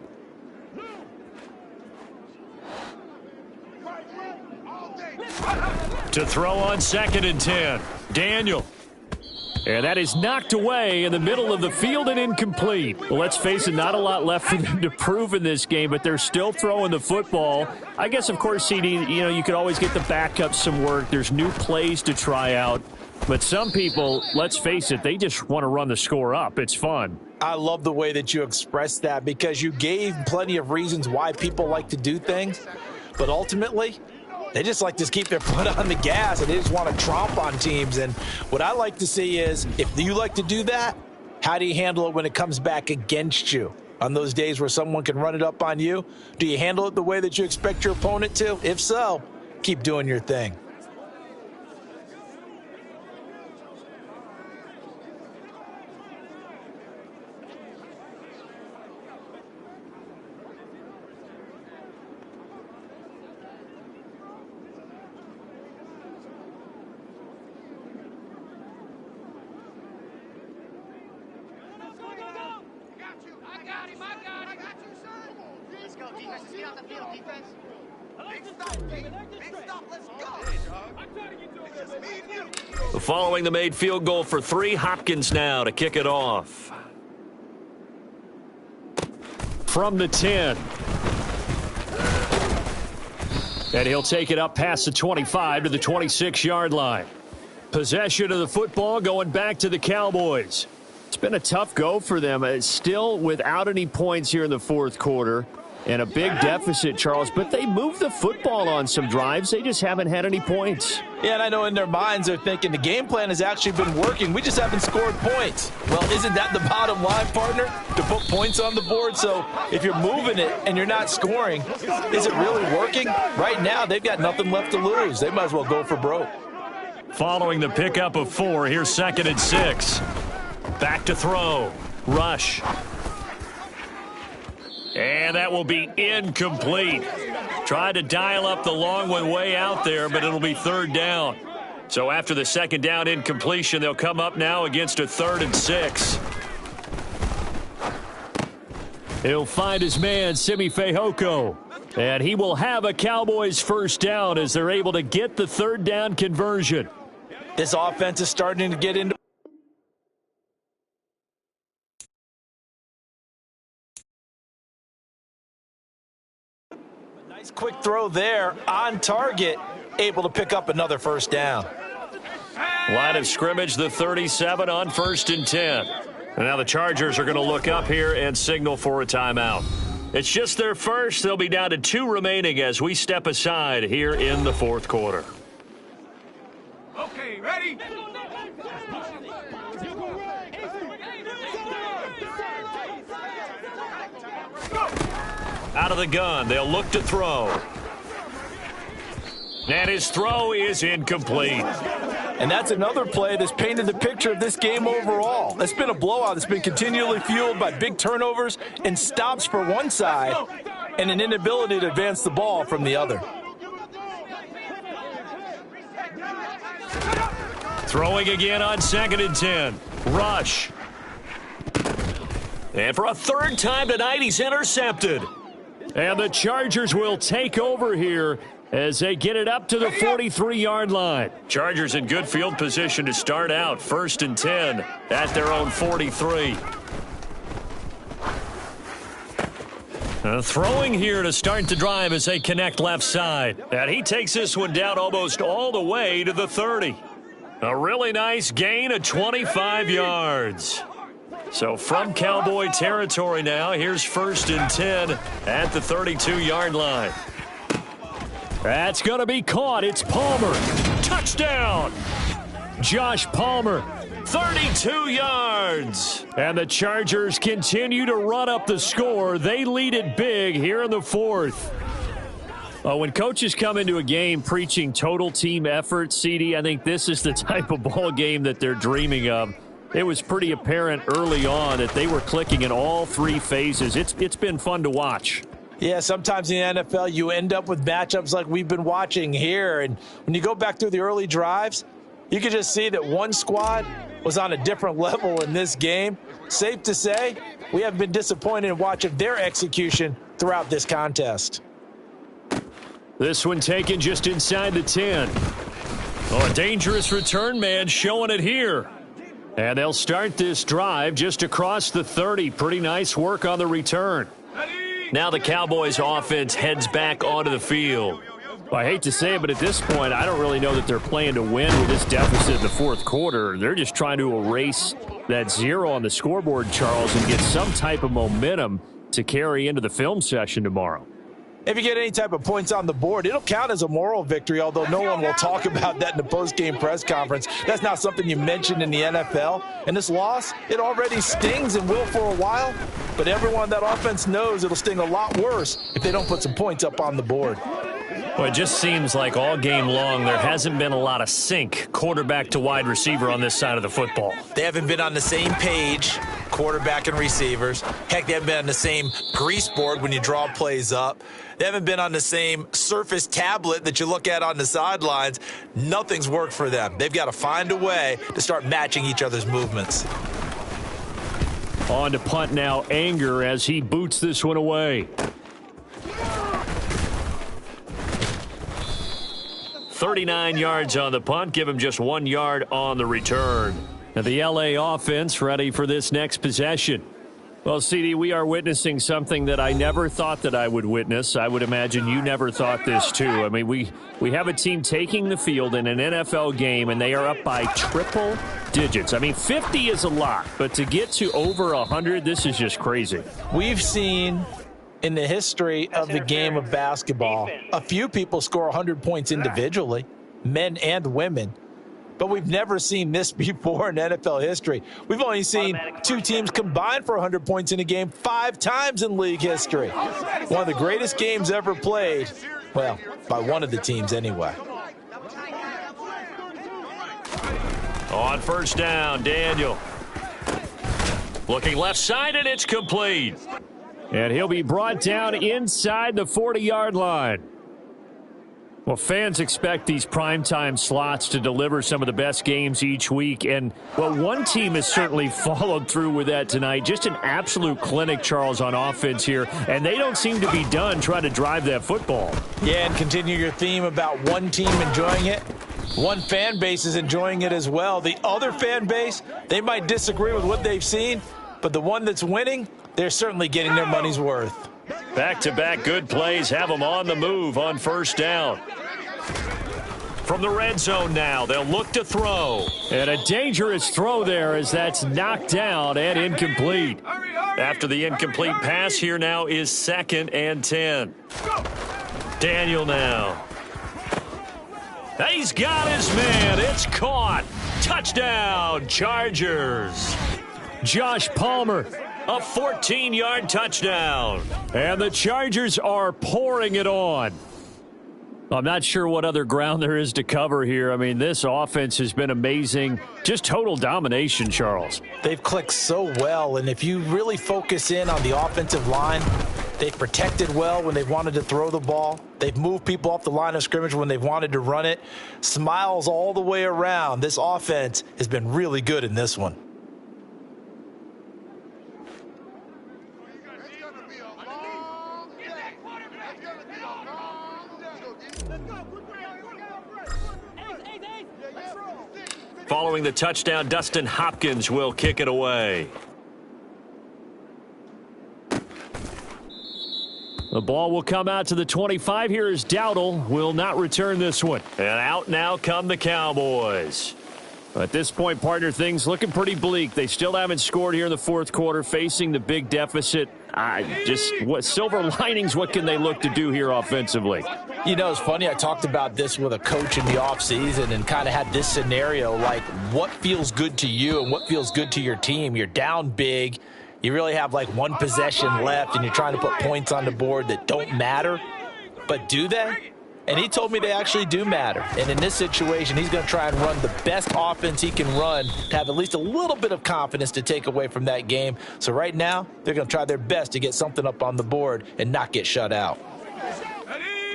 To throw on 2nd and 10, Daniel. And that is knocked away in the middle of the field and incomplete. Well, let's face it, not a lot left for them to prove in this game, but they're still throwing the football. I guess, of course, CD, you could always get the backups some work. There's new plays to try out. But some people, let's face it, they just want to run the score up. It's fun. I love the way that you expressed that because you gave plenty of reasons why people like to do things. But ultimately, they just like to keep their foot on the gas, and they just want to tromp on teams. And what I like to see is, if you like to do that, how do you handle it when it comes back against you? On those days where someone can run it up on you, do you handle it the way that you expect your opponent to? If so, keep doing your thing. Following the made field goal for 3, Hopkins now to kick it off. From the 10. And he'll take it up past the 25 to the 26-yard line. Possession of the football going back to the Cowboys. It's been a tough go for them. It's still without any points here in the 4th quarter. And a big deficit, Charles, but they moved the football on some drives. They just haven't had any points. Yeah, and I know in their minds they're thinking the game plan has actually been working. We just haven't scored points. Well, isn't that the bottom line, partner? To put points on the board? So if you're moving it and you're not scoring, is it really working? Right now, they've got nothing left to lose. They might as well go for broke. Following the pickup of 4, here's 2nd and 6. Back to throw. Rush. And that will be incomplete. Tried to dial up the long one way out there, but it'll be 3rd down. So after the 2nd down incompletion, they'll come up now against a 3rd and 6. He'll find his man, Simi Fehoko. And he will have a Cowboys 1st down as they're able to get the 3rd down conversion. This offense is starting to get into quick throw there on target, able to pick up another 1st down. Line of scrimmage, the 37 on 1st and 10. And now the Chargers are going to look up here and signal for a timeout. It's just their first. They'll be down to 2 remaining as we step aside here in the fourth quarter. Okay, ready? Out of the gun, they'll look to throw. And his throw is incomplete. And that's another play that's painted the picture of this game overall. It's been a blowout that's been continually fueled by big turnovers and stops for one side and an inability to advance the ball from the other. Throwing again on 2nd and 10. Rush. And for a third time tonight, he's intercepted. And the Chargers will take over here as they get it up to the 43-yard line. Chargers in good field position to start out. 1st and 10 at their own 43. Throwing here to start the drive as they connect left side. And he takes this one down almost all the way to the 30. A really nice gain of 25 yards. So from Cowboy territory now, here's 1st and 10 at the 32-yard line. That's going to be caught. It's Palmer. Touchdown! Josh Palmer. 32 yards. And the Chargers continue to run up the score. They lead it big here in the fourth. When coaches come into a game preaching total team effort, CD, I think this is the type of ball game that they're dreaming of. It was pretty apparent early on that they were clicking in all 3 phases. It's been fun to watch. Yeah, sometimes in the NFL you end up with matchups like we've been watching here. And when you go back through the early drives, you can just see that one squad was on a different level in this game. Safe to say, we have been disappointed in watching their execution throughout this contest. This one taken just inside the 10. Oh, a dangerous return man showing it here. And they'll start this drive just across the 30. Pretty nice work on the return. Now the Cowboys offense heads back onto the field. Well, I hate to say it, but at this point, I don't really know that they're playing to win with this deficit in the fourth quarter. They're just trying to erase that 0 on the scoreboard, Charles, and get some type of momentum to carry into the film session tomorrow. If you get any type of points on the board, it'll count as a moral victory, although no one will talk about that in the post-game press conference. That's not something you mentioned in the NFL. And this loss, it already stings and will for a while, but everyone on that offense knows it'll sting a lot worse if they don't put some points up on the board. Well, it just seems like all game long there hasn't been a lot of sync quarterback to wide receiver on this side of the football. They haven't been on the same page, quarterback and receivers. Heck, they haven't been on the same grease board when you draw plays up. They haven't been on the same Surface tablet that you look at on the sidelines. Nothing's worked for them. They've got to find a way to start matching each other's movements. On to punt now, Anger as he boots this one away. 39 yards on the punt, give him just 1 yard on the return. Now the LA offense ready for this next possession. Well, CD, we are witnessing something that I never thought that I would witness. I would imagine you never thought this, too. I mean, we have a team taking the field in an NFL game, and they are up by triple digits. I mean, 50 is a lot, but to get to over 100, this is just crazy. We've seen in the history of the game of basketball a few people score 100 points individually, men and women. But we've never seen this before in NFL history. We've only seen 2 teams combine for 100 points in a game 5 times in league history. One of the greatest games ever played, well, by one of the teams anyway. On first down, Daniel. Looking left side, and it's complete. And he'll be brought down inside the 40-yard line. Well, fans expect these primetime slots to deliver some of the best games each week. And, well, one team has certainly followed through with that tonight. Just an absolute clinic, Charles, on offense here. And they don't seem to be done trying to drive that football. Yeah, and continue your theme about one team enjoying it. One fan base is enjoying it as well. The other fan base, they might disagree with what they've seen. But the one that's winning, they're certainly getting their money's worth. Back-to-back good plays have them on the move on first down. From the red zone now, they'll look to throw. And a dangerous throw there as that's knocked down and incomplete. After the incomplete pass, here now is 2nd and 10. Daniel now. He's got his man. It's caught. Touchdown, Chargers. Josh Palmer. A 14-yard touchdown. And the Chargers are pouring it on. I'm not sure what other ground there is to cover here. I mean, this offense has been amazing. Just total domination, Charles. They've clicked so well, and if you really focus in on the offensive line, they've protected well when they've wanted to throw the ball. They've moved people off the line of scrimmage when they've wanted to run it. Smiles all the way around. This offense has been really good in this one. Following the touchdown, Dustin Hopkins will kick it away. The ball will come out to the 25. Here is Dowdle. Will not return this one. And out now come the Cowboys. At this point, partner, things looking pretty bleak. They still haven't scored here in the fourth quarter, facing the big deficit. What silver linings, what can they look to do here offensively? You know, it's funny. I talked about this with a coach in the offseason and kind of had this scenario, like what feels good to you and what feels good to your team. You're down big. You really have like one possession left, and you're trying to put points on the board that don't matter. But do they? And he told me they actually do matter. And in this situation, he's going to try and run the best offense he can run to have at least a little bit of confidence to take away from that game. So right now, they're going to try their best to get something up on the board and not get shut out.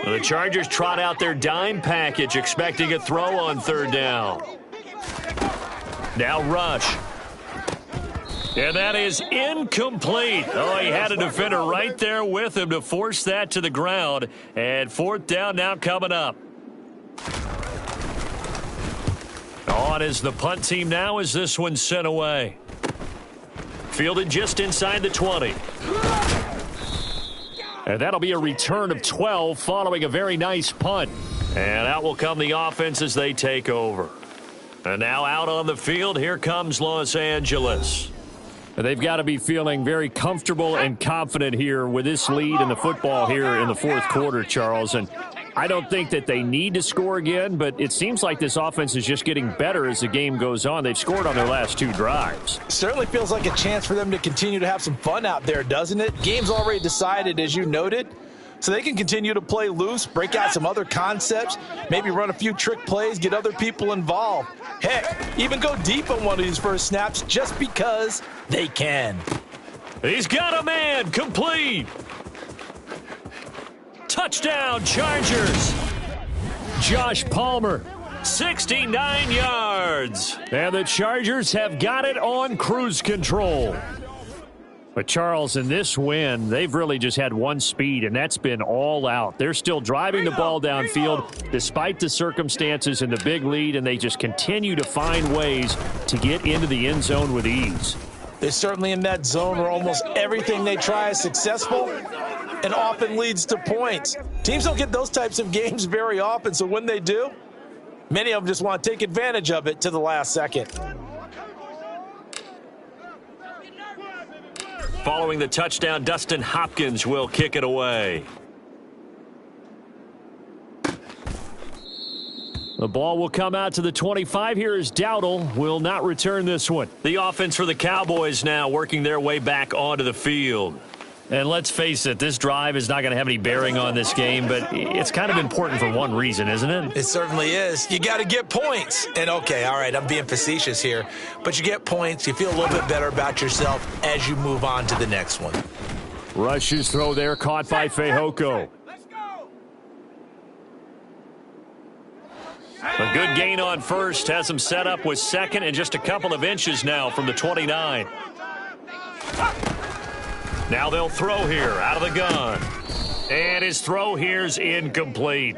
Well, the Chargers trot out their dime package, expecting a throw on 3rd down. Now Rush. And that is incomplete. Oh, he had a defender right there with him to force that to the ground. And 4th down now coming up. On is the punt team now as this one's sent away. Fielded just inside the 20. And that'll be a return of 12 following a very nice punt. And out will come the offense as they take over. And now out on the field, here comes Los Angeles. They've got to be feeling very comfortable and confident here with this lead in the football here in the fourth quarter, Charles. And I don't think that they need to score again, but it seems like this offense is just getting better as the game goes on. They've scored on their last 2 drives. Certainly feels like a chance for them to continue to have some fun out there, doesn't it? Game's already decided, as you noted. So they can continue to play loose, break out some other concepts, maybe run a few trick plays, get other people involved. Heck, even go deep on one of these first snaps just because they can. He's got a man, complete. Touchdown, Chargers. Josh Palmer. 69 yards. And the Chargers have got it on cruise control. But, Charles, in this win, they've really just had one speed, and that's been all out. They're still driving the ball downfield despite the circumstances and the big lead, and they just continue to find ways to get into the end zone with ease. They're certainly in that zone where almost everything they try is successful and often leads to points. Teams don't get those types of games very often, so when they do, many of them just want to take advantage of it to the last second. Following the touchdown, Dustin Hopkins will kick it away. The ball will come out to the 25. Here is Dowdle. Will not return this one. The offense for the Cowboys now working their way back onto the field. And let's face it, this drive is not going to have any bearing on this game, but it's kind of important for one reason, isn't it? It certainly is. You got to get points. And, okay, all right, I'm being facetious here, but you get points, you feel a little bit better about yourself as you move on to the next one. Rush's throw there, caught by Fehoko. A good gain on first, has him set up with 2nd and just a couple of inches now from the 29. Now they'll throw here out of the gun. And his throw here's incomplete.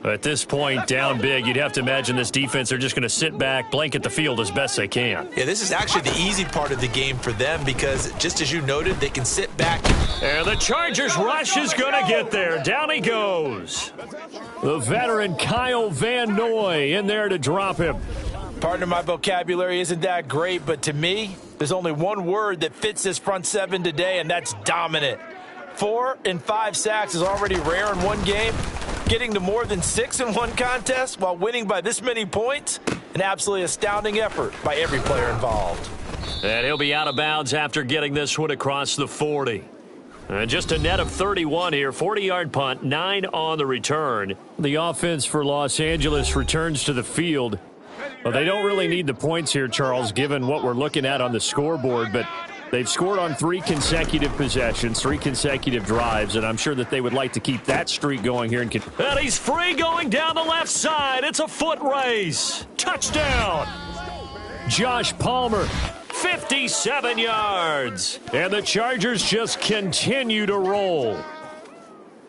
At this point, down big, you'd have to imagine this defense are just going to sit back, blanket the field as best they can. Yeah, this is actually the easy part of the game for them because, just as you noted, they can sit back. And the Chargers rush is going to get there. Down he goes. The veteran Kyle Van Noy in there to drop him. Partner, my vocabulary isn't that great, but to me, There's only one word that fits this front seven today, and that's dominant. 4 and 5 sacks is already rare in one game. Getting to more than 6 in one contest while winning by this many points, an absolutely astounding effort by every player involved. And he'll be out of bounds after getting this one across the 40. Just a net of 31 here, 40-yard punt, 9 on the return. The offense for Los Angeles returns to the field. Well, they don't really need the points here, Charles, given what we're looking at on the scoreboard, but they've scored on 3 consecutive possessions, 3 consecutive drives, and I'm sure that they would like to keep that streak going here. And he's free going down the left side. It's a foot race. Touchdown. Josh Palmer. 57 yards. And the Chargers just continue to roll.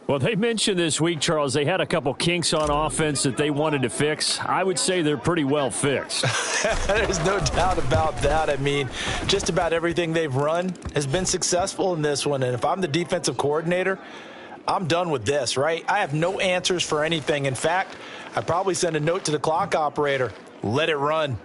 Well, they mentioned this week, Charles, they had a couple kinks on offense that they wanted to fix. I would say they're pretty well fixed. There's no doubt about that. I mean, just about everything they've run has been successful in this one. And if I'm the defensive coordinator, I'm done with this, right? I have no answers for anything. In fact, I'd probably send a note to the clock operator. Let it run.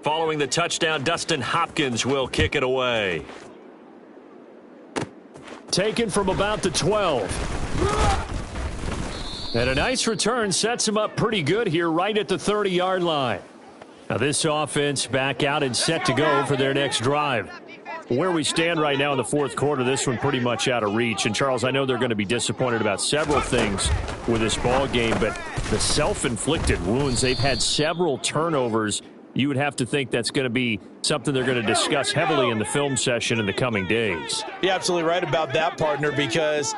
Following the touchdown, Dustin Hopkins will kick it away. Taken from about the 12. And a nice return sets him up pretty good here right at the 30-yard line. Now this offense back out and set to go for their next drive. Where we stand right now in the fourth quarter, this one pretty much out of reach. And, Charles, I know they're going to be disappointed about several things with this ball game, but the self-inflicted wounds, they've had several turnovers. You would have to think that's going to be something they're going to discuss heavily in the film session in the coming days. You're absolutely right about that, partner, because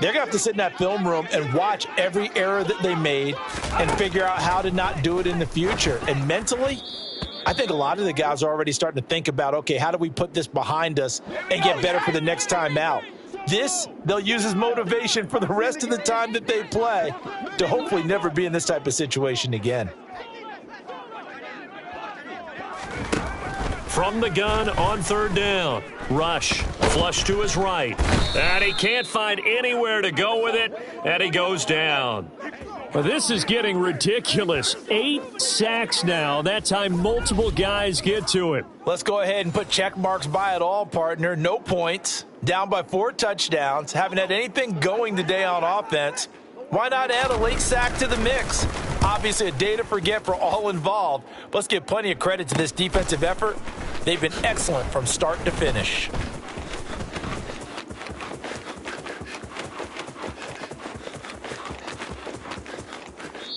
they're going to have to sit in that film room and watch every error that they made and figure out how to not do it in the future. And mentally, I think a lot of the guys are already starting to think about, okay, how do we put this behind us and get better for the next time out? This, they'll use as motivation for the rest of the time that they play to hopefully never be in this type of situation again. From the gun on third down. Rush, flush to his right. And he can't find anywhere to go with it, and he goes down. Well, this is getting ridiculous. 8 sacks now. That time multiple guys get to him. Let's go ahead and put check marks by it all, partner. No points. Down by 4 touchdowns. Haven't had anything going today on offense. Why not add a late sack to the mix? Obviously a day to forget for all involved. Let's give plenty of credit to this defensive effort. They've been excellent from start to finish.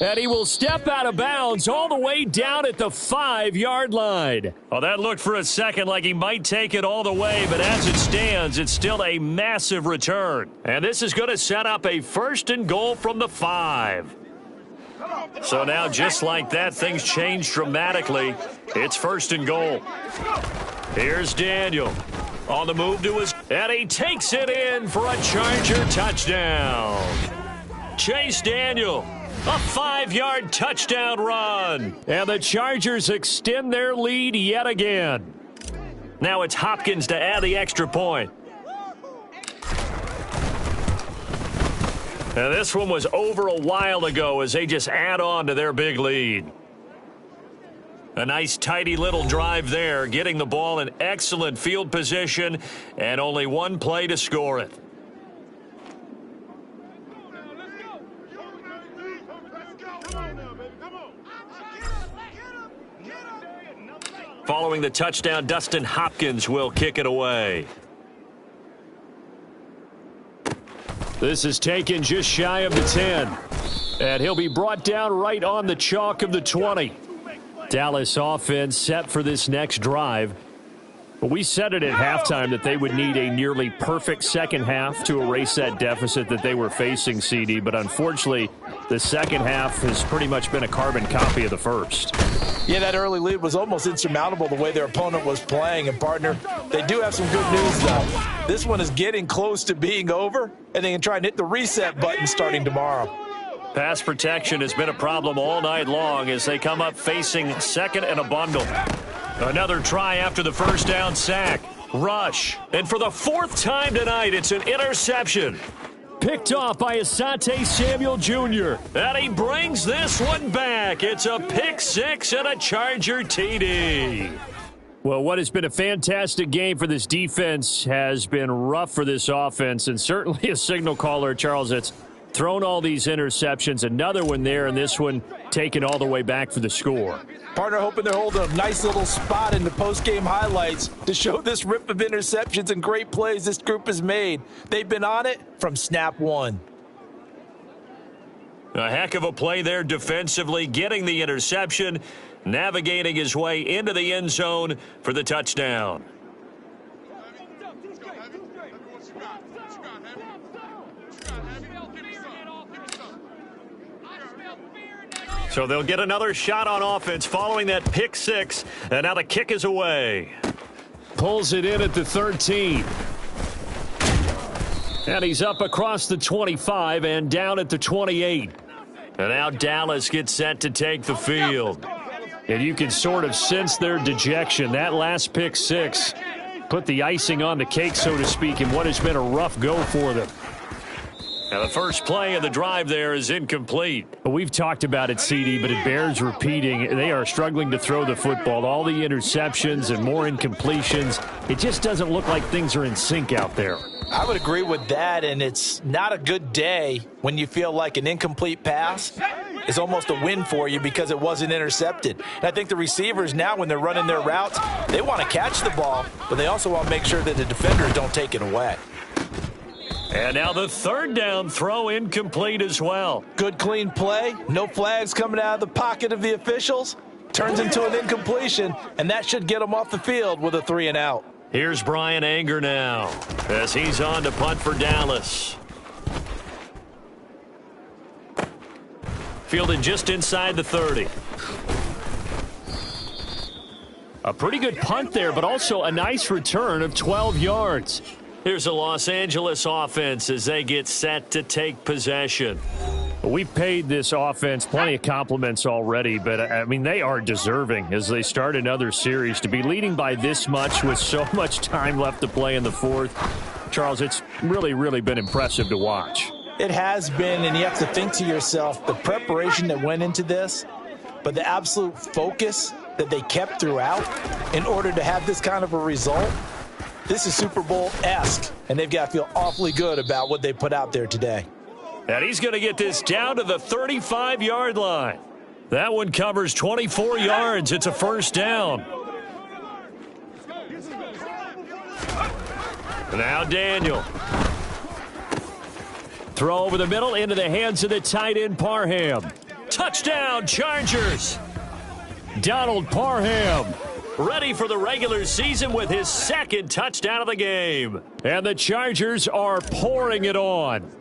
And he will step out of bounds all the way down at the 5-yard line. Well, that looked for a second like he might take it all the way, but as it stands, it's still a massive return. And this is going to set up a 1st and goal from the 5. So now, just like that, things change dramatically. It's 1st and goal. Here's Daniel on the move to his, and he takes it in for a Charger touchdown. Chase Daniel. A 5-yard touchdown run. And the Chargers extend their lead yet again. Now it's Hopkins to add the extra point. And this one was over a while ago as they just add on to their big lead. A nice tidy little drive there, getting the ball in excellent field position and only one play to score it. Following the touchdown, Dustin Hopkins will kick it away. This is taken just shy of the 10. And he'll be brought down right on the chalk of the 20. Dallas offense set for this next drive. But we said it at halftime that they would need a nearly perfect second half to erase that deficit that they were facing, CD. But unfortunately, the second half has pretty much been a carbon copy of the first. Yeah, that early lead was almost insurmountable the way their opponent was playing. And, partner, they do have some good news, though. This one is getting close to being over, and they can try and hit the reset button starting tomorrow. Pass protection has been a problem all night long as they come up facing second and a bundle. Another try after the first down sack. Rush. And for the fourth time tonight, it's an interception. Picked off by Asante Samuel Jr. And he brings this one back. It's a pick six and a Charger TD. Well, what has been a fantastic game for this defense has been rough for this offense, and certainly a signal caller, Charles, that's thrown all these interceptions. Another one there, and this one taken all the way back for the score. Partner hoping they're holding a nice little spot in the post-game highlights to show this rip of interceptions and great plays this group has made. They've been on it from snap one. A heck of a play there defensively, getting the interception, navigating his way into the end zone for the touchdown. So they'll get another shot on offense following that pick six, and now the kick is away. Pulls it in at the 13. And he's up across the 25 and down at the 28. And now Dallas gets set to take the field. And you can sort of sense their dejection. That last pick six put the icing on the cake, so to speak, in what has been a rough go for them. Now the first play of the drive there is incomplete. We've talked about it, CD, but it bears repeating. They are struggling to throw the football. All the interceptions and more incompletions. It just doesn't look like things are in sync out there. I would agree with that, and it's not a good day when you feel like an incomplete pass is almost a win for you because it wasn't intercepted. And I think the receivers now, when they're running their routes, they want to catch the ball, but they also want to make sure that the defenders don't take it away. And now the third down throw incomplete as well. Good, clean play. No flags coming out of the pocket of the officials. Turns into an incompletion, and that should get them off the field with a 3 and out. Here's Brian Anger now as he's on to punt for Dallas. Fielded just inside the 30. A pretty good punt there, but also a nice return of 12 yards. Here's the Los Angeles offense as they get set to take possession. We've paid this offense plenty of compliments already, but, I mean, they are deserving as they start another series. To be leading by this much with so much time left to play in the fourth, Charles, it's really, really been impressive to watch. It has been, and you have to think to yourself, the preparation that went into this, but the absolute focus that they kept throughout in order to have this kind of a result. This is Super Bowl-esque, and they've got to feel awfully good about what they put out there today. And he's going to get this down to the 35-yard line. That one covers 24 yards. It's a first down. Now Daniel. Throw over the middle into the hands of the tight end Parham. Touchdown, Chargers. Donald Parham. Ready for the regular season with his second touchdown of the game. And the Chargers are pouring it on.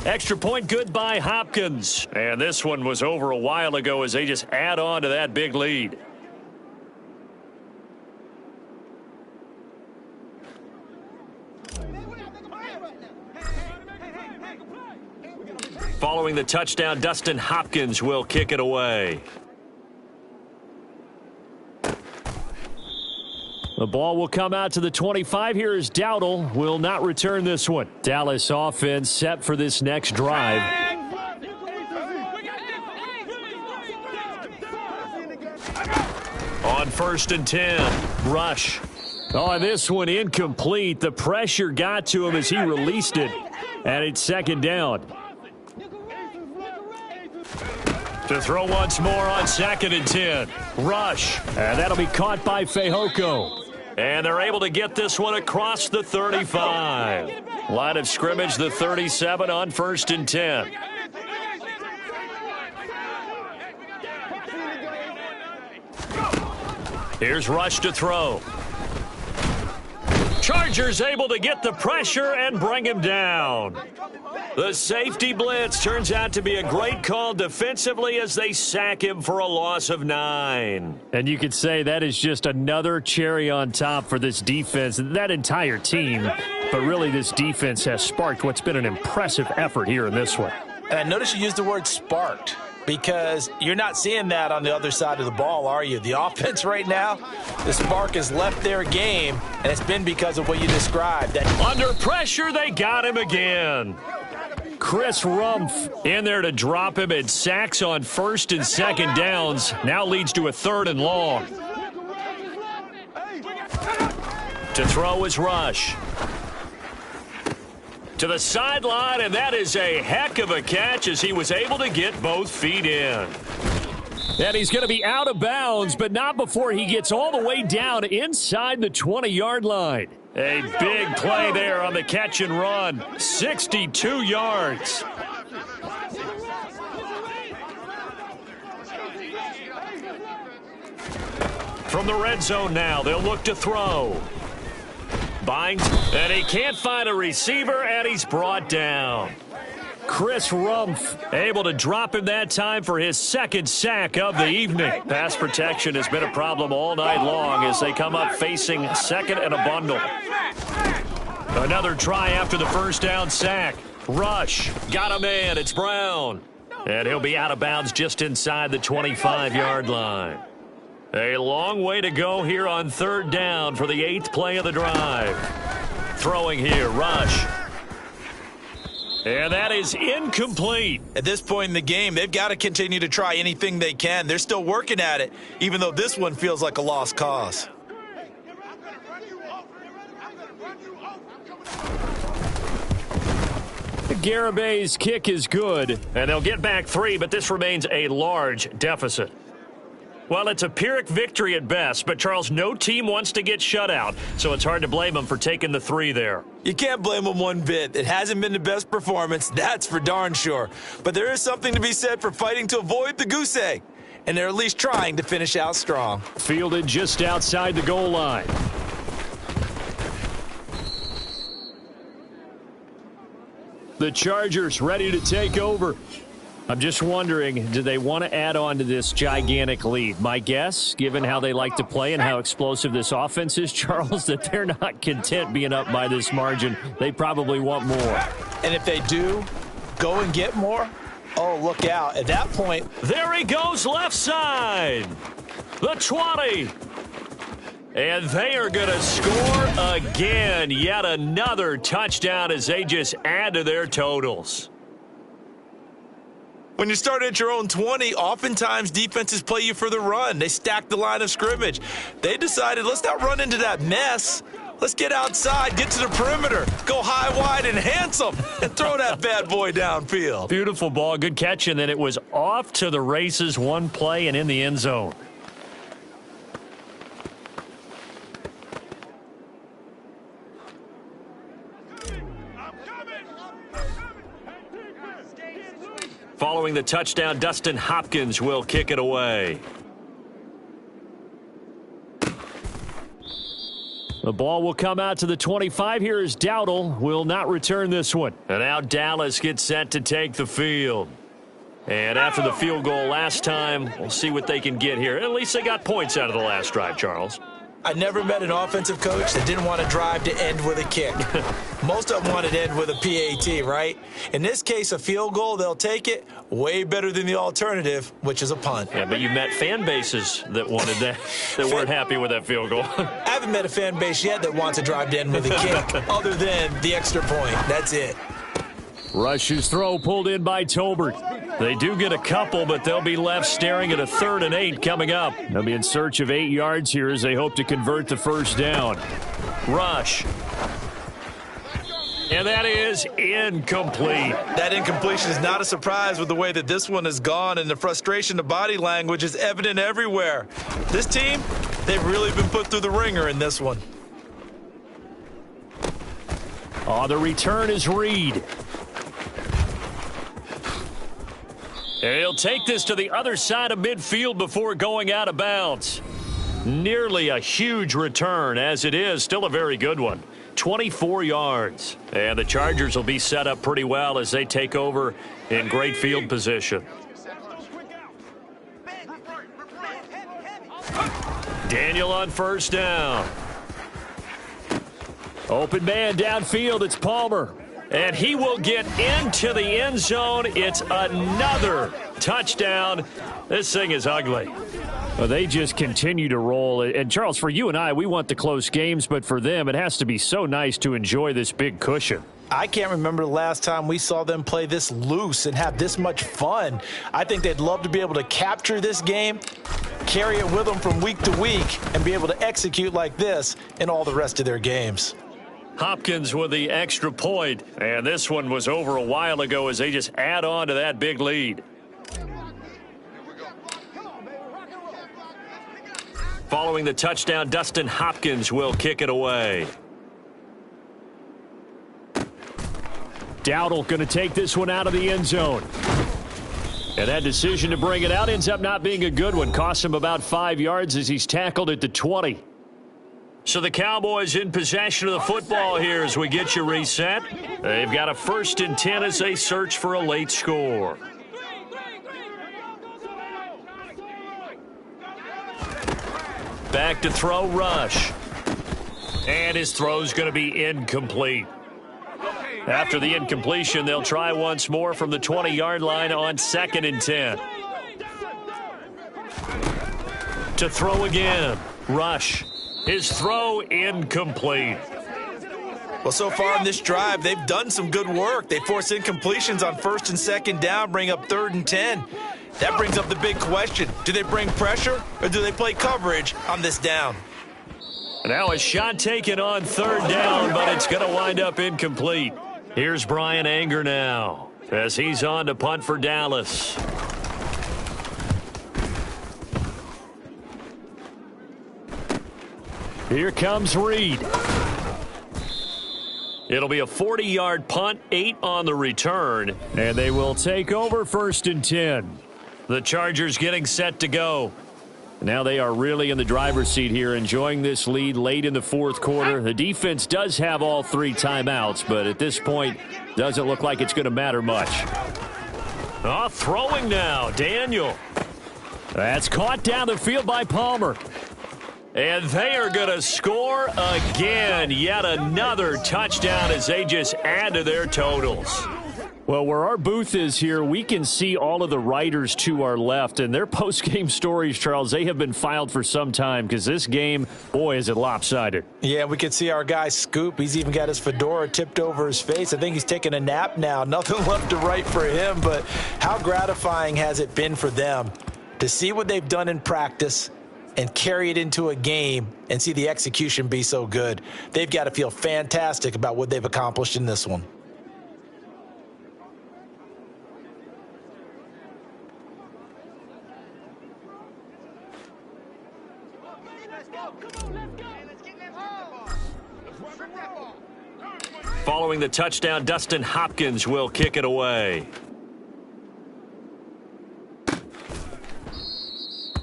Extra point good by Hopkins. And this one was over a while ago as they just add on to that big lead. Following the touchdown, Dustin Hopkins will kick it away. The ball will come out to the 25. Here is Dowdle. Will not return this one. Dallas offense set for this next drive. On 1st and 10, Rush. Oh, this one incomplete. The pressure got to him as he released it. And it's second down. To throw once more on 2nd and 10. Rush. And that'll be caught by Fehoko. And they're able to get this one across the 35. Line of scrimmage, the 37 on 1st and 10. Here's Rush to throw. Chargers able to get the pressure and bring him down. The safety blitz turns out to be a great call defensively as they sack him for a loss of 9. And you could say that is just another cherry on top for this defense. That entire team But really, this defense has sparked what's been an impressive effort here in this one. And I notice you used the word sparked, because you're not seeing that on the other side of the ball, are you? The offense right now, the spark has left their game, and it's been because of what you described. That Under pressure, they got him again. Chris Rumpf in there to drop him, and sacks on first and second downs. Now leads to a 3rd and long. To throw is Rush. To the sideline, and that is a heck of a catch as he was able to get both feet in. And he's going to be out of bounds, but not before he gets all the way down inside the 20-yard line. A big play there on the catch and run. 62 yards. From the red zone now, they'll look to throw. Binds, and he can't find a receiver, and he's brought down. Chris Rumpf able to drop him that time for his 2nd sack of the evening. Pass protection has been a problem all night long as they come up facing 2nd and a bundle. Another try after the first down sack. Rush got a man. It's Brown. And he'll be out of bounds just inside the 25-yard line. A long way to go here on 3rd down for the 8th play of the drive. Throwing here, Rush. And that is incomplete. at this point in the game, they've got to continue to try anything they can. They're still working at it, even though this one feels like a lost cause. Garabay's kick is good. And they'll get back 3, but this remains a large deficit. Well, it's a Pyrrhic victory at best, but, Charles, no team wants to get shut out, so it's hard to blame them for taking the 3 there. You can't blame them one bit. It hasn't been the best performance, that's for darn sure. But there is something to be said for fighting to avoid the goose egg, and they're at least trying to finish out strong. Fielded just outside the goal line. The Chargers ready to take over. I'm just wondering, do they want to add on to this gigantic lead? My guess, given how they like to play and how explosive this offense is, Charles, that they're not content being up by this margin. They probably want more. And if they do go and get more, oh, look out. At that point, there he goes left side. The 20. And they are going to score again. Yet another touchdown as they just add to their totals. when you start at your own 20, oftentimes defenses play you for the run. They stack the line of scrimmage. They decided, let's not run into that mess. Let's get outside, get to the perimeter, go high, wide, and handsome, and throw that bad boy downfield. Beautiful ball, good catch, and then it was off to the races, one play and in the end zone. Following the touchdown, Dustin Hopkins will kick it away. The ball will come out to the 25. Here is Dowdle. Will not return this one. And now Dallas gets set to take the field. And after the field goal last time, we'll see what they can get here. At least they got points out of the last drive, Charles. I never met an offensive coach that didn't want to drive to end with a kick. Most of them wanted to end with a PAT, right? In this case, a field goal, they'll take it. Way better than the alternative, which is a punt. Yeah, but you met fan bases that wanted that, that weren't happy with that field goal. I haven't met a fan base yet that wants to drive to end with a kick, other than the extra point. That's it. Rush's throw pulled in by Tolbert. They do get a couple, but they'll be left staring at a 3rd and 8 coming up. They'll be in search of 8 yards here as they hope to convert the first down. Rush. And that is incomplete. That incompletion is not a surprise with the way that this one has gone, and the frustration of body language is evident everywhere. This team, they've really been put through the ringer in this one. Oh, the return is Reed. He'll take this to the other side of midfield before going out of bounds. Nearly a huge return, as it is. Still a very good one. 24 yards. And the Chargers will be set up pretty well as they take over in great field position. Daniel on first down. Open man downfield, it's Palmer. And he will get into the end zone. It's another touchdown. This thing is ugly. Well, they just continue to roll. And, Charles, for you and I, we want the close games, but for them, it has to be so nice to enjoy this big cushion. I can't remember the last time we saw them play this loose and have this much fun. I think they'd love to be able to capture this game, carry it with them from week to week, and be able to execute like this in all the rest of their games. Hopkins with the extra point, and this one was over a while ago as they just add on to that big lead. Following the touchdown, Dustin Hopkins will kick it away. Dowdle going to take this one out of the end zone. And that decision to bring it out ends up not being a good one. Costs him about 5 yards as he's tackled at the 20. So the Cowboys in possession of the football here as we get you reset. They've got a 1st and 10 as they search for a late score. Back to throw, Rush. And his throw's going to be incomplete. After the incompletion, they'll try once more from the 20-yard line on 2nd and 10. To throw again, Rush. His throw incomplete. Well, so far in this drive, they've done some good work. They force incompletions on 1st and 2nd down, bring up 3rd and 10. That brings up the big question. Do they bring pressure or do they play coverage on this down? Now a shot taken on 3rd down, but it's going to wind up incomplete. Here's Brian Anger now as he's on to punt for Dallas. Here comes Reed. It'll be a 40-yard punt, 8 on the return. And they will take over 1st and 10. The Chargers getting set to go. Now they are really in the driver's seat here, enjoying this lead late in the 4th quarter. The defense does have all 3 timeouts, but at this point, doesn't look like it's going to matter much. Oh, throwing now, Daniel. That's caught down the field by Palmer. And they are going to score again. Yet another touchdown as they just add to their totals. Well, where our booth is here, we can see all of the writers to our left. And their post-game stories, Charles, they have been filed for some time because this game, boy, is it lopsided. Yeah, we can see our guy Scoop. He's even got his fedora tipped over his face. I think he's taking a nap now. Nothing left to write for him. But how gratifying has it been for them to see what they've done in practice and carry it into a game and see the execution be so good? They've got to feel fantastic about what they've accomplished in this one. Following the touchdown, Dustin Hopkins will kick it away.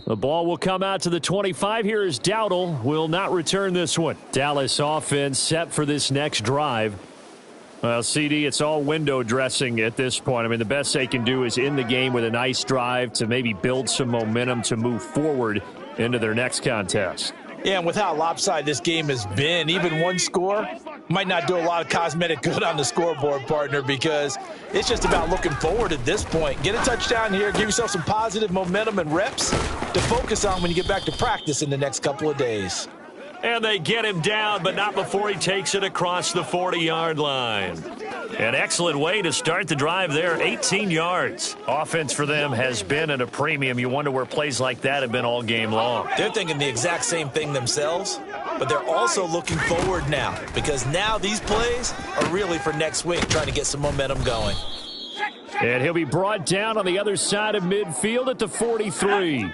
The ball will come out to the 25. Here is Dowdle. Will not return this one. Dallas offense set for this next drive. Well, CD, it's all window dressing at this point. I mean, the best they can do is end the game with a nice drive to maybe build some momentum to move forward into their next contest. Yeah, and with how lopsided this game has been, even one score might not do a lot of cosmetic good on the scoreboard, partner, because it's just about looking forward at this point. Get a touchdown here, give yourself some positive momentum and reps to focus on when you get back to practice in the next couple of days. And they get him down, but not before he takes it across the 40-yard line. An excellent way to start the drive there, 18 yards. Offense for them has been at a premium. You wonder where plays like that have been all game long. They're thinking the exact same thing themselves, but they're also looking forward now because now these plays are really for next week, trying to get some momentum going. And he'll be brought down on the other side of midfield at the 43.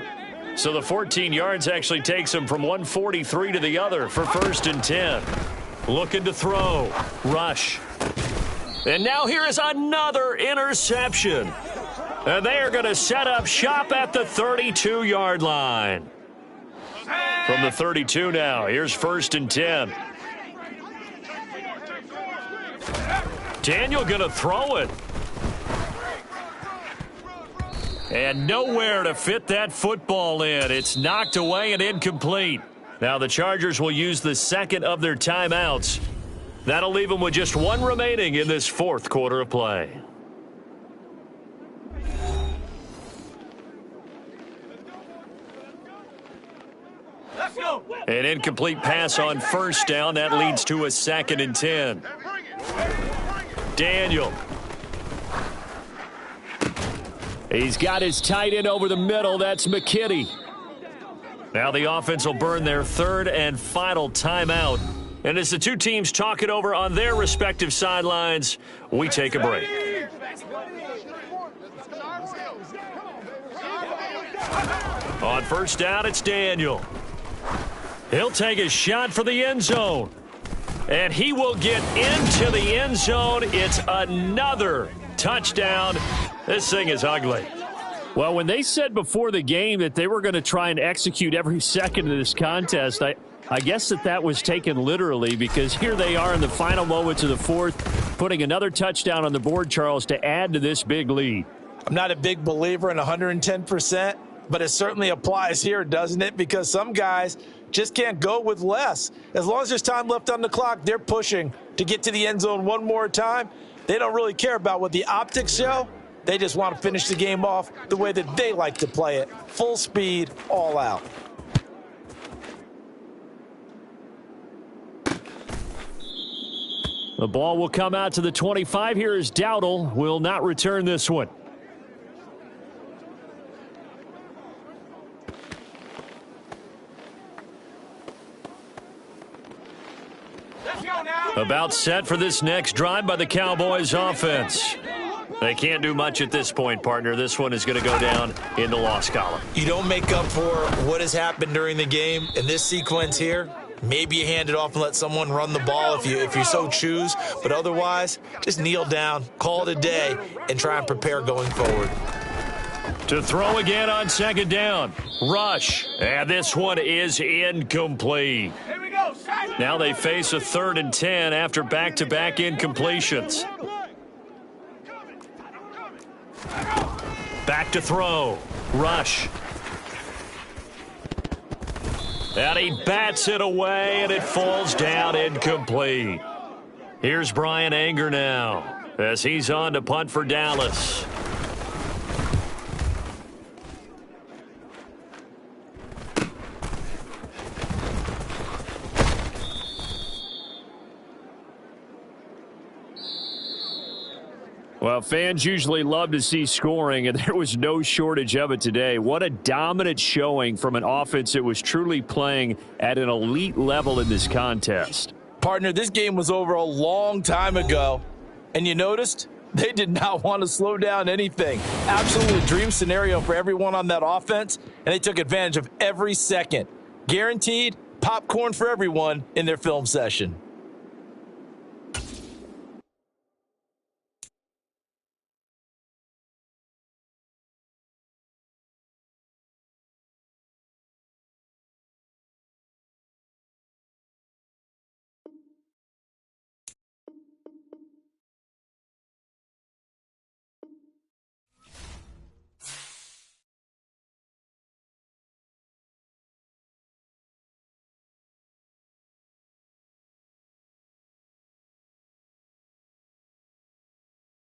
So the 14 yards actually takes him from 143 to the other for 1st and 10. Looking to throw. Rush. And now here is another interception. And they are going to set up shop at the 32-yard line. From the 32 now, here's 1st and 10. Daniel going to throw it. And nowhere to fit that football in. It's knocked away and incomplete. Now the Chargers will use the second of their timeouts That'll leave them with just one remaining in this fourth quarter of play. An incomplete pass on first down. That leads to a 2nd and 10. Daniel. He's got his tight end over the middle. That's McKinney. Now the offense will burn their third and final timeout. And as the two teams talk it over on their respective sidelines, we take a break. On first down, it's Daniel. He'll take a shot for the end zone. And he will get into the end zone. It's another touchdown. This thing is ugly. Well, when they said before the game that they were going to try and execute every second of this contest, I guess that was taken literally, because here they are in the final moments of the fourth, putting another touchdown on the board, Charles, to add to this big lead. I'm not a big believer in 110%, but it certainly applies here, doesn't it? Because some guys just can't go with less. As long as there's time left on the clock, they're pushing to get to the end zone one more time. They don't really care about what the optics show. They just want to finish the game off the way that they like to play it. Full speed, all out. The ball will come out to the 25. Here is Dowdle. Will not return this one. About set for this next drive by the Cowboys offense. They can't do much at this point, partner. This one is going to go down in the loss column. You don't make up for what has happened during the game in this sequence here. Maybe you hand it off and let someone run the ball if you so choose. But otherwise, just kneel down, call it a day, and try and prepare going forward. To throw again on second down. Rush. And this one is incomplete. Here we go. Now they face a 3rd and 10 after back-to-back incompletions. Back to throw. Rush. And he bats it away, and it falls down incomplete. Here's Brian Anger now as he's on to punt for Dallas. Well, fans usually love to see scoring, and there was no shortage of it today. What a dominant showing from an offense that was truly playing at an elite level in this contest. Partner, this game was over a long time ago, and you noticed they did not want to slow down anything. Absolutely dream scenario for everyone on that offense, and they took advantage of every second. Guaranteed popcorn for everyone in their film session.